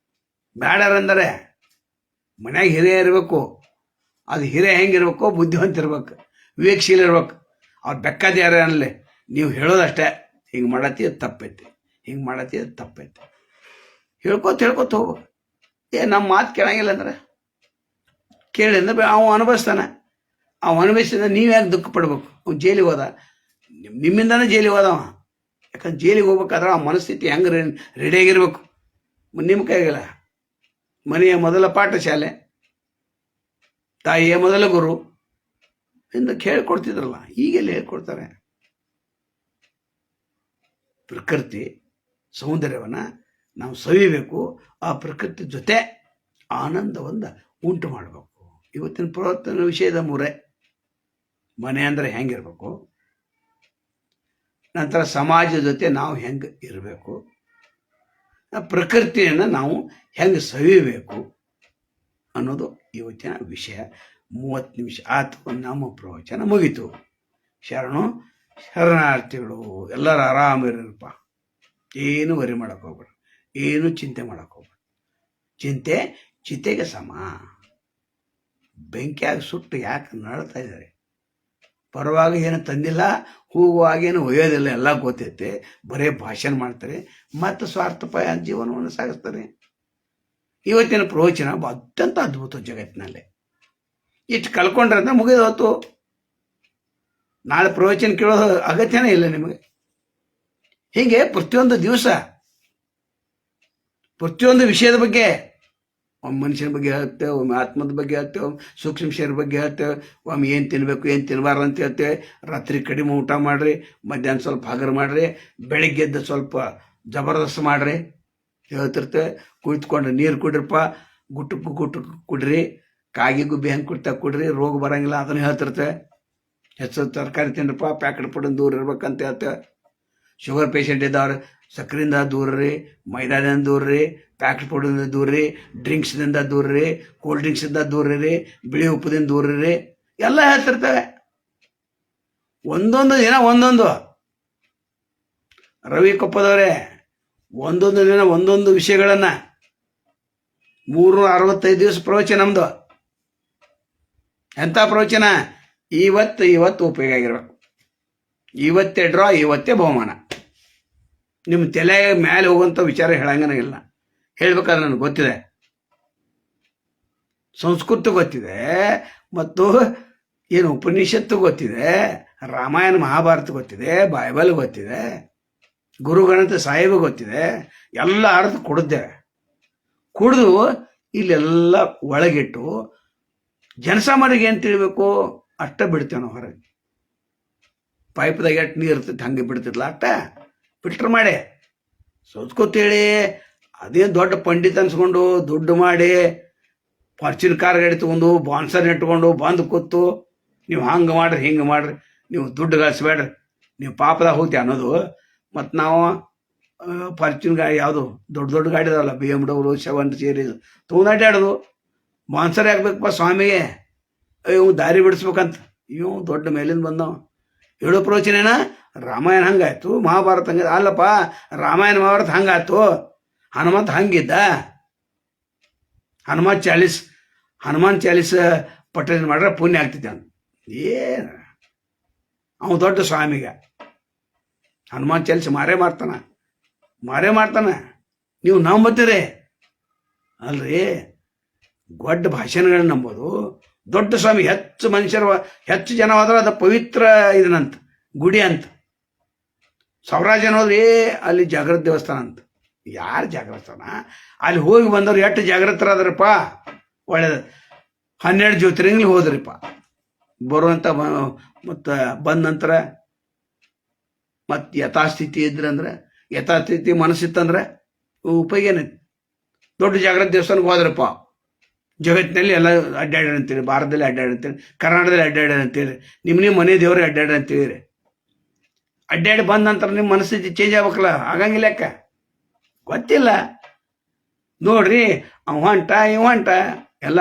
ಬೇಡಾರಂದರೆ ಮನ್ಯಾಗ ಹಿರಿಯ ಇರಬೇಕು. ಅದು ಹಿರಿಯ ಹೆಂಗಿರ್ಬೇಕು, ಬುದ್ಧಿವಂತ ಇರ್ಬೇಕು, ವಿವೇಕಶೀಲ ಇರ್ಬೇಕು. ಅವ್ರು ಬೆಕ್ಕಾದ ಯಾರೇ ಅನ್ನಲಿ, ನೀವು ಹೇಳೋದಷ್ಟೇ, ಹಿಂಗೆ ಮಾಡತ್ತಿ ಅದು ತಪ್ಪೈತಿ, ಹಿಂಗೆ ಮಾಡತ್ತಿ ಅದು ತಪ್ಪೈತಿ, ಹೇಳ್ಕೊತ ಹೋಗು. ನಮ್ಮ ಮಾತು ಕೇಳಂಗಿಲ್ಲ ಅಂದ್ರೆ ಕೇಳಿ ಅಂದ್ರೆ ಅವ ಅನುಭವಿಸ್ತಾನೆ. ಅವ ಅನುಭವಿಸಿದ್ರೆ ನೀವು ಯಾಕೆ ದುಃಖ ಪಡ್ಬೇಕು? ಅವ್ನು ಜೈಲಿಗೆ ಹೋದ, ನಿಮ್ಮಿಂದಾನೇ ಜೈಲಿಗೆ ಹೋದವ. ಯಾಕಂದ್ರೆ ಜೈಲಿಗೆ ಹೋಗ್ಬೇಕಾದ್ರೆ ಆ ಮನಸ್ಥಿತಿ ಹೆಂಗೆ ರೆಡಿಯಾಗಿರ್ಬೇಕು. ನಿಮ್ಮ ಕೈಗಿಲ್ಲ. ಮನೆಯ ಮೊದಲ ಪಾಠಶಾಲೆ, ತಾಯಿಯ ಮೊದಲ ಗುರು, ಹಿಂದಕ್ಕೆ ಹೇಳ್ಕೊಡ್ತಿದ್ರಲ್ಲ, ಈಗೆಲ್ಲ ಹೇಳ್ಕೊಡ್ತಾರೆ. ಪ್ರಕೃತಿ ಸೌಂದರ್ಯವನ್ನು ನಾವು ಸವಿಬೇಕು, ಆ ಪ್ರಕೃತಿ ಜೊತೆ ಆನಂದವನ್ನು ಉಂಟು ಮಾಡಬೇಕು. ಇವತ್ತಿನ ಪುರಾತನ ವಿಷಯದ ಮೂರೇ: ಮನೆ ಅಂದರೆ ಹೆಂಗಿರ್ಬೇಕು, ನಂತರ ಸಮಾಜದ ಜೊತೆ ನಾವು ಹೆಂಗೆ ಇರಬೇಕು, ಪ್ರಕೃತಿಯನ್ನು ನಾವು ಹೆಂಗೆ ಸವಿಬೇಕು ಅನ್ನೋದು ಇವತ್ತಿನ ವಿಷಯ. 30 ನಿಮಿಷ ಆತು, ನಮ್ಮ ಪ್ರವಚನ ಮುಗೀತು. ಶರಣಾರ್ಥಿಗಳು ಎಲ್ಲರೂ ಆರಾಮಿರಪ್ಪ. ಏನು ವರಿ ಮಾಡಕ್ಕೆ ಹೋಗ್ಬೇಡ, ಏನು ಚಿಂತೆ ಮಾಡಕ್ಕೆ ಹೋಗ್ಬೇಡ. ಚಿಂತೆ ಚಿತೆಗೆ ಸಮ. ಬೆಂಕಿಯಾಗಿ ಸುಟ್ಟು ಯಾಕೆ ನಳ್ತಾ ಇದ್ದಾರೆ? ಬರುವಾಗ ಏನು ತಂದಿಲ್ಲ, ಹೋಗುವಾಗ ಏನು ಒಯ್ಯೋದಿಲ್ಲ, ಎಲ್ಲ ಗೊತ್ತೈತೆ. ಬರೇ ಭಾಷಣ ಮಾಡ್ತಾರೆ ಮತ್ತು ಸ್ವಾರ್ಥಪಯ ಜೀವನವನ್ನು ಸಾಗಿಸ್ತಾರೆ. ಇವತ್ತಿನ ಪ್ರವಚನ ಅತ್ಯಂತ ಅದ್ಭುತ ಜಗತ್ತಿನಲ್ಲಿ. ಇಷ್ಟು ಕಲ್ಕೊಂಡ್ರೆ ಅಂತ ಮುಗಿದು ಹೊತ್ತು. ನಾಳೆ ಪ್ರವಚನ ಕೇಳೋದು ಅಗತ್ಯನೇ ಇಲ್ಲ ನಿಮಗೆ. ಹೀಗೆ ಪ್ರತಿಯೊಂದು ದಿವಸ ಪ್ರತಿಯೊಂದು ವಿಷಯದ ಬಗ್ಗೆ, ಒಮ್ಮೆ ಮನುಷ್ಯನ ಬಗ್ಗೆ ಹೇಳ್ತೇವೆ, ಒಮ್ಮೆ ಆತ್ಮದ ಬಗ್ಗೆ ಹೇಳ್ತೇವೆ, ಸೂಕ್ಷ್ಮ ಶರೀರ ಬಗ್ಗೆ ಹೇಳ್ತೇವೆ, ಒಮ್ಮೆ ಏನು ತಿನ್ನಬೇಕು ಏನು ತಿನ್ನಬಾರ್ದು ಅಂತ ಹೇಳ್ತೇವೆ. ರಾತ್ರಿ ಕಡಿಮೆ ಊಟ ಮಾಡಿರಿ, ಮಧ್ಯಾಹ್ನ ಸ್ವಲ್ಪ ಹಗರು ಮಾಡಿರಿ, ಬೆಳಿಗ್ಗೆದ್ದು ಸ್ವಲ್ಪ ಜಬರ್ದಸ್ತ್ ಮಾಡಿರಿ ಹೇಳ್ತಿರ್ತೇವೆ. ಕುಳಿತುಕೊಂಡು ನೀರು ಕುಡ್ರಿಪ್ಪ, ಗುಟ್ಟಕ್ಕೆ ಕುಡ್ರಿ, ಕಾಗಿ ಗುಬ್ಬಿ ಹೆಂಗೆ ಕುಡ್ತಾ ಕುಡ್ರಿ, ರೋಗ ಬರೋಂಗಿಲ್ಲ ಅದನ್ನು ಹೇಳ್ತಿರ್ತೇವೆ. ಹೆಚ್ಚು ತರಕಾರಿ ತಿನ್ರಪ್ಪ, ಪ್ಯಾಕೆಟ್ ಫುಡ್ ದೂರ ಇರ್ಬೇಕಂತ ಹೇಳ್ತೇವೆ. ಶುಗರ್ ಪೇಷಂಟ್ ಇದ್ದವ್ರು ಸಕ್ಕರೆಯಿಂದ ದೂರ ರೀ, ಮೈದಾದಿಂದ ದೂರ ರೀ, ಪ್ಯಾಕೆಟ್ ಫುಡ್ದಿಂದ ದೂರ ರೀ, ಡ್ರಿಂಕ್ಸ್ದಿಂದ ದೂರ ರೀ, ಕೂಲ್ ಡ್ರಿಂಕ್ಸಿಂದ ದೂರ ರೀ, ಬಿಳಿ ಉಪ್ಪದಿಂದ ದೂರ ರೀ, ಎಲ್ಲ ಹೇಳ್ತಿರ್ತೇವೆ. ಒಂದೊಂದು ದಿನ ಒಂದೊಂದು. ರವಿ ಕೊಪ್ಪದವರೇ, ಒಂದೊಂದು ದಿನ ಒಂದೊಂದು ವಿಷಯಗಳನ್ನು 365 ದಿವಸ ಪ್ರವಚನ ನಮ್ಮದು. ಎಂಥ ಪ್ರವಚನ? ಇವತ್ತು ಉಪಯೋಗ ಆಗಿರ್ಬೇಕು. ಇವತ್ತೇ ಡ್ರಾ, ಇವತ್ತೇ ಬಹುಮಾನ. ನಿಮ್ಮ ತಲೆ ಮೇಲೆ ಹೋಗುವಂಥ ವಿಚಾರ ಹೇಳಂಗನೇ ಇಲ್ಲ. ಹೇಳ್ಬೇಕಾದ್ರೆ ನನಗೆ ಗೊತ್ತಿದೆ, ಸಂಸ್ಕೃತ ಗೊತ್ತಿದೆ, ಮತ್ತು ಏನು ಉಪನಿಷತ್ತು ಗೊತ್ತಿದೆ, ರಾಮಾಯಣ ಮಹಾಭಾರತ ಗೊತ್ತಿದೆ, ಬೈಬಲ್ ಗೊತ್ತಿದೆ, ಗುರುಗಣತ ಸಾಹೇಬ ಗೊತ್ತಿದೆ. ಎಲ್ಲ ಅರ್ಥ ಕುಡಿದು ಇಲ್ಲೆಲ್ಲ ಒಳಗಿಟ್ಟು ಜನಸಾಮಾನ್ಯರಿಗೆ ಏನು ತಿಳಬೇಕು ಅಷ್ಟ ಬಿಡ್ತೇವೆ ನಾವು ಹೊರಗೆ. ಪೈಪ್ದಾಗ ಎಷ್ಟು ನೀರು ಇರ್ತೈತೆ ಹಂಗೆ ಬಿಡ್ತಿರ್ಲ, ಅಷ್ಟ ಫಿಲ್ಟರ್ ಮಾಡಿ ಸೋತ್ಕೋತೇಳಿ. ಅದೇನು ದೊಡ್ಡ ಪಂಡಿತ್ ಅನ್ಸ್ಕೊಂಡು ದುಡ್ಡು ಮಾಡಿ ಫಾರ್ಚೂನ್ ಕಾರ್ ಗಾಡಿ ತೊಗೊಂಡು ಬಾನ್ಸರ್ ಇಟ್ಕೊಂಡು ಬಂದು ಕೂತು ನೀವು ಹಂಗೆ ಮಾಡ್ರಿ ಹಿಂಗೆ ಮಾಡ್ರಿ, ನೀವು ದುಡ್ಡು ಗಳಿಸ್ಬೇಡ್ರಿ, ನೀವು ಪಾಪದಾಗ ಹೋಗ್ತಿ ಅನ್ನೋದು. ಮತ್ತು ನಾವು ಫಾರ್ಚೂನ್ ಗಾಡಿ ಯಾವುದು ದೊಡ್ಡ ಗಾಡಿ ಇದಾವಲ್ಲ, BMW 7 ಸೀರೀಸ್ ತೊಗೊಂಡು ಅಡ್ಡಾಡೋದು. ಬಾನ್ಸರ್ ಆಗ್ಬೇಕಪ್ಪ ಸ್ವಾಮಿಗೆ, ಇವ್ ದಾರಿ ಬಿಡಿಸ್ಬೇಕಂತ. ಇವು ದೊಡ್ಡ ಮೇಲಿಂದ ಬಂದವ ಹೇಳೋ ಪ್ರವಚನೇನ. ರಾಮಾಯಣ ಹಂಗಾಯ್ತು, ಮಹಾಭಾರತ ಹಂಗ ಅಲ್ಲಪ್ಪ. ರಾಮಾಯಣ ಮಹಾಭಾರತ ಹಂಗಾಯ್ತು, ಹನುಮಂತ ಹಂಗಿದ್ದ. ಹನುಮಾನ್ ಚಾಲೀಸ್ ಪಠನೆ ಮಾಡ್ರೆ ಪುಣ್ಯ ಆಗ್ತಿದ್ದೆ ಅಂತ. ಏನು ಅವ ದೊಡ್ಡ ಸ್ವಾಮಿಗೆ ಹನುಮಾನ್ ಚಾಲೀಸ್ ಮಾರೇ ಮಾಡ್ತಾನೆ. ನೀವು ನಂಬತ್ತೀರಿ ಅಲ್ರಿ? ದೊಡ್ಡ ಭಾಷಣಗಳನ್ನ ನಂಬೋದು. ದೊಡ್ಡ ಸ್ವಾಮಿ ಹೆಚ್ಚು ಜನ ಹೋದ್ರೆ ಅದು ಪವಿತ್ರ ಇದನಂತ, ಗುಡಿ ಅಂತ. ಸಾವಿರಾರು ಜನ ಹೋದ್ರಿ ಅಲ್ಲಿ ಜಾಗೃತ ದೇವಸ್ಥಾನ ಅಂತ. ಯಾರು ಜಾಗೃತನ? ಅಲ್ಲಿ ಹೋಗಿ ಬಂದವ್ರು ಎಷ್ಟು ಜಾಗೃತರಾದ್ರಪ್ಪ, ಒಳ್ಳೇದು. 12 ಜ್ಯೋತಿರ್ಲಿಂಗ ಹೋದ್ರಿಪ್ಪ. ಬರುವಂಥ ಮತ್ತು ಬಂದ ನಂತರ ಮತ್ತು ಯಥಾಸ್ಥಿತಿ ಇದ್ರಂದ್ರೆ, ಯಥಾಸ್ಥಿತಿ ಮನಸ್ಸಿತ್ತಂದ್ರೆ ಉಪಯೋಗ ಏನೈತಿ? ದೊಡ್ಡ ಜಾಗೃತ ದೇವಸ್ಥಾನಕ್ಕೆ ಹೋದ್ರಪ್ಪ. ಜಗತ್ತಿನಲ್ಲಿ ಎಲ್ಲ ಅಡ್ಡಾಡ್ಯಾರ ಅಂತೀರಿ, ಭಾರತದಲ್ಲಿ ಅಡ್ಡಾಡ್ಯಾರ ಅಂತೀರಿ, ಕರ್ನಾಟಕದಲ್ಲಿ ಅಡ್ಡಾಡ್ಯಾರ ಅಂತೀರಿ, ನಿಮ್ಮ ಮನೆ ದೇವ್ರಿಗೆ ಅಡ್ಡಾಡ್ಯಾರ ಅಂತೀರಿ. ಅಡ್ಡಾಡಿ ಬಂದ ನಂತರ ನಿಮ್ಮ ಮನಸ್ಥಿತಿ ಚೇಂಜ್ ಆಗ್ಬೇಕಲ್ಲ, ಆಗಂಗಿಲ್ಲ. ಯಾಕೆ ಗೊತ್ತಿಲ್ಲ ನೋಡ್ರಿ. ಅವ ಹೊಂಟ ಎಲ್ಲ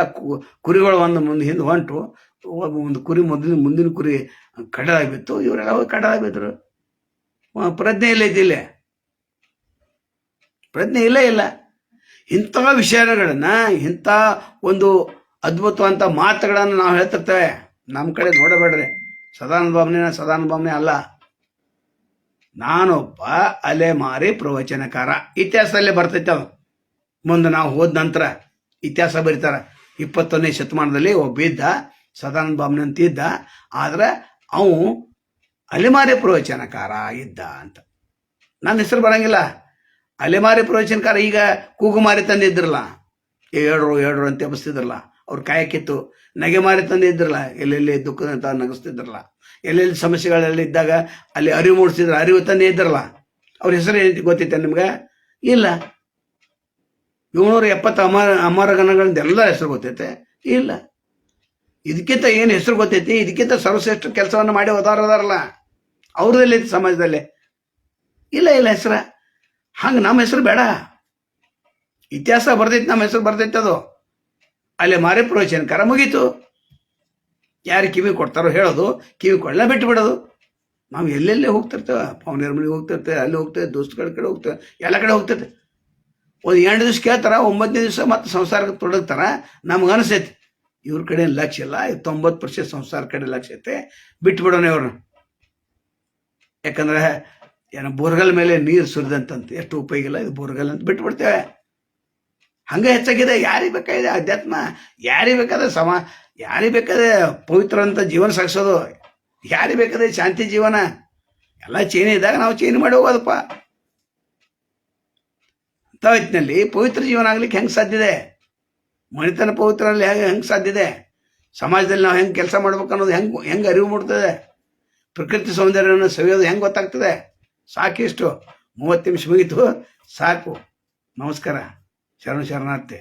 ಕುರಿಗಳು ಮುಂದೆ ಹಿಂದೆ ಹೊಂಟು, ಒಂದು ಕುರಿ ಮುಂದಿನ ಕುರಿ ಕಡಲಾಗಿ ಬಿತ್ತು. ಇವರೆಲ್ಲ ಹೋಗಿ ಕಡಲಾಗಿ ಬಿದ್ರು. ಪ್ರಜ್ಞೆ ಇಲ್ಲ, ಪ್ರಜ್ಞೆ ಇಲ್ಲ. ಇಂಥ ವಿಚಾರಗಳನ್ನು, ಇಂಥ ಒಂದು ಅದ್ಭುತವಂತ ಮಾತುಗಳನ್ನು ನಾವು ಹೇಳ್ತಿರ್ತೇವೆ. ನಮ್ಮ ಕಡೆ ನೋಡಬೇಡ್ರಿ. ಸದಾನಂದ ಬಾಬನೇ ಅಲ್ಲ, ನಾನೊಬ್ಬ ಅಲೆಮಾರಿ ಪ್ರವಚನಕಾರ. ಇತಿಹಾಸದಲ್ಲೇ ಬರ್ತೈತೆ ಅದು. ಮುಂದೆ ನಾವು ಹೋದ ನಂತರ ಇತಿಹಾಸ ಬರೀತಾರೆ. 21ನೇ ಶತಮಾನದಲ್ಲಿ ಒಬ್ಬ ಇದ್ದ, ಸದಾನಂದ ಬಾಬನೇ ಅಂತ ಇದ್ದ, ಆದ್ರೆ ಅವು ಅಲೆಮಾರಿ ಪ್ರವಚನಕಾರ ಇದ್ದ ಅಂತ. ನನ್ನ ಹೆಸರು ಬರಂಗಿಲ್ಲ. ಅಲೆಮಾರಿ ಪ್ರವಚನಕಾರ. ಈಗ ಕೂಗುಮಾರಿ ತಂದಿದ್ರಲ್ಲ, ಹೇಳ್ರು ಅಂತ ಎಬ್ಬಿಸ್ತಿದ್ರಲ್ಲ, ಅವ್ರ ಕಾಯಕ್ಕಿತ್ತು. ನಗೆ ಮಾರಿ ತಂದೆ ಇದ್ರಲ್ಲ, ಎಲ್ಲೆಲ್ಲಿ ದುಃಖದ ನಗಿಸ್ತಿದ್ರಲ್ಲ, ಎಲ್ಲೆಲ್ಲಿ ಸಮಸ್ಯೆಗಳೆಲ್ಲ ಇದ್ದಾಗ ಅಲ್ಲಿ ಅರಿವು ಮೂಡಿಸಿದ್ರು, ಅರಿವು ತಂದೆ ಇದ್ರಲ್ಲ, ಅವ್ರ ಹೆಸರು ಗೊತ್ತೈತೆ ನಿಮ್ಗೆ? ಇಲ್ಲ. 770 ಅಮರಗಣಗಳಿಂದ ಎಲ್ಲ ಹೆಸರು ಗೊತ್ತೈತೆ? ಇಲ್ಲ. ಇದಕ್ಕಿಂತ ಏನು ಹೆಸರು ಗೊತ್ತೈತಿ? ಇದಕ್ಕಿಂತ ಸರ್ವಶ್ರೇಷ್ಠ ಕೆಲಸವನ್ನು ಮಾಡಿ ಹೋದಾರದಾರಲ್ಲ, ಅವ್ರದಲ್ಲಿ ಸಮಾಜದಲ್ಲಿ ಇಲ್ಲ ಹೆಸರ. ಹಂಗೆ ನಮ್ಮ ಹೆಸರು ಬೇಡ. ಇತಿಹಾಸ ಬರ್ದೈತಿ, ನಮ್ಮ ಹೆಸರು ಬರ್ದೈತೆ. ಅದು ಅಲ್ಲೇ ಮಾರಿ ಪ್ರವಚನಕಾರ ಮುಗೀತು. ಯಾರು ಕಿವಿ ಕೊಡ್ತಾರೋ ಹೇಳೋದು, ಕಿವಿ ಕೊಡಲ್ಲ ಬಿಟ್ಟು ಬಿಡೋದು. ನಾವು ಎಲ್ಲೆಲ್ಲೇ ಹೋಗ್ತಿರ್ತೇವೆ, ಪವನಿಯರ ಮನೆಗೆ ಹೋಗ್ತಿರ್ತೇವೆ, ಅಲ್ಲಿ ಹೋಗ್ತೇವೆ, ದೋಸ್ತಗಳ ಕಡೆ ಹೋಗ್ತೇವೆ, ಎಲ್ಲ ಕಡೆ ಹೋಗ್ತೈತೆ. ಒಂದು 2 ದಿವ್ಸ ಕೇಳ್ತಾರ, 9ನೇ ದಿವಸ ಮತ್ತೆ ಸಂಸಾರಕ್ಕೆ ತೊಡಗ್ತಾರ. ನಮ್ಗೆ ಅನಿಸೈತಿ ಇವ್ರ ಕಡೆ ಲಕ್ಷ್ಯ ಇಲ್ಲ, 90% ಸಂಸಾರ ಕಡೆ ಲಕ್ಷ್ಯ ಐತೆ, ಬಿಟ್ಟು ಬಿಡೋಣ ಇವ್ರನ್ನ. ಯಾಕಂದ್ರೆ ಏನೋ ಬೋರ್ಗಲ್ ಮೇಲೆ ನೀರು ಸುರಿದಂತಂತ, ಎಷ್ಟು ಉಪಯೋಗ ಇಲ್ಲ ಇದು ಬೋರ್ಗಲ್ ಅಂತ ಬಿಟ್ಟು ಬಿಡ್ತೇವೆ. ಹಂಗೆ ಹೆಚ್ಚಾಗಿದೆ. ಯಾರಿಗೆ ಬೇಕಾಗಿದೆ ಅಧ್ಯಾತ್ಮ? ಯಾರಿಗೆ ಬೇಕಾದ್ರೆ ಯಾರಿಗೆ ಬೇಕಾದ್ರೆ ಪವಿತ್ರ ಅಂತ ಜೀವನ ಸಾಗಿಸೋದು? ಯಾರಿಗೆ ಬೇಕಾದ್ರೆ ಶಾಂತಿ ಜೀವನ? ಎಲ್ಲ ಚೇಂಜ್ ಇದ್ದಾಗ ನಾವು ಚೇಂಜ್ ಮಾಡಿ ಹೋಗೋದಪ್ಪ. ಅಂತ ಹೊತ್ತಿನಲ್ಲಿ ಪವಿತ್ರ ಜೀವನ ಆಗ್ಲಿಕ್ಕೆ ಹೆಂಗೆ ಸಾಧ್ಯ ಇದೆ? ಮಣಿತನ ಪವಿತ್ರ ಅಲ್ಲಿ ಹೆಂಗೆ ಸಾಧ್ಯ ಇದೆ? ಸಮಾಜದಲ್ಲಿ ನಾವು ಹೆಂಗೆ ಕೆಲಸ ಮಾಡ್ಬೇಕು ಅನ್ನೋದು ಹೆಂಗೆ ಅರಿವು ಮೂಡ್ತದೆ? ಪ್ರಕೃತಿ ಸೌಂದರ್ಯವನ್ನು ಸವಿಯೋದು ಹೆಂಗೆ ಗೊತ್ತಾಗ್ತದೆ? ಸಾಕಿಷ್ಟು 30 ನಿಮಿಷ ಮುಗೀತು, ಸಾಕು. ನಮಸ್ಕಾರ. ಶರಣಾರ್ಥಿ.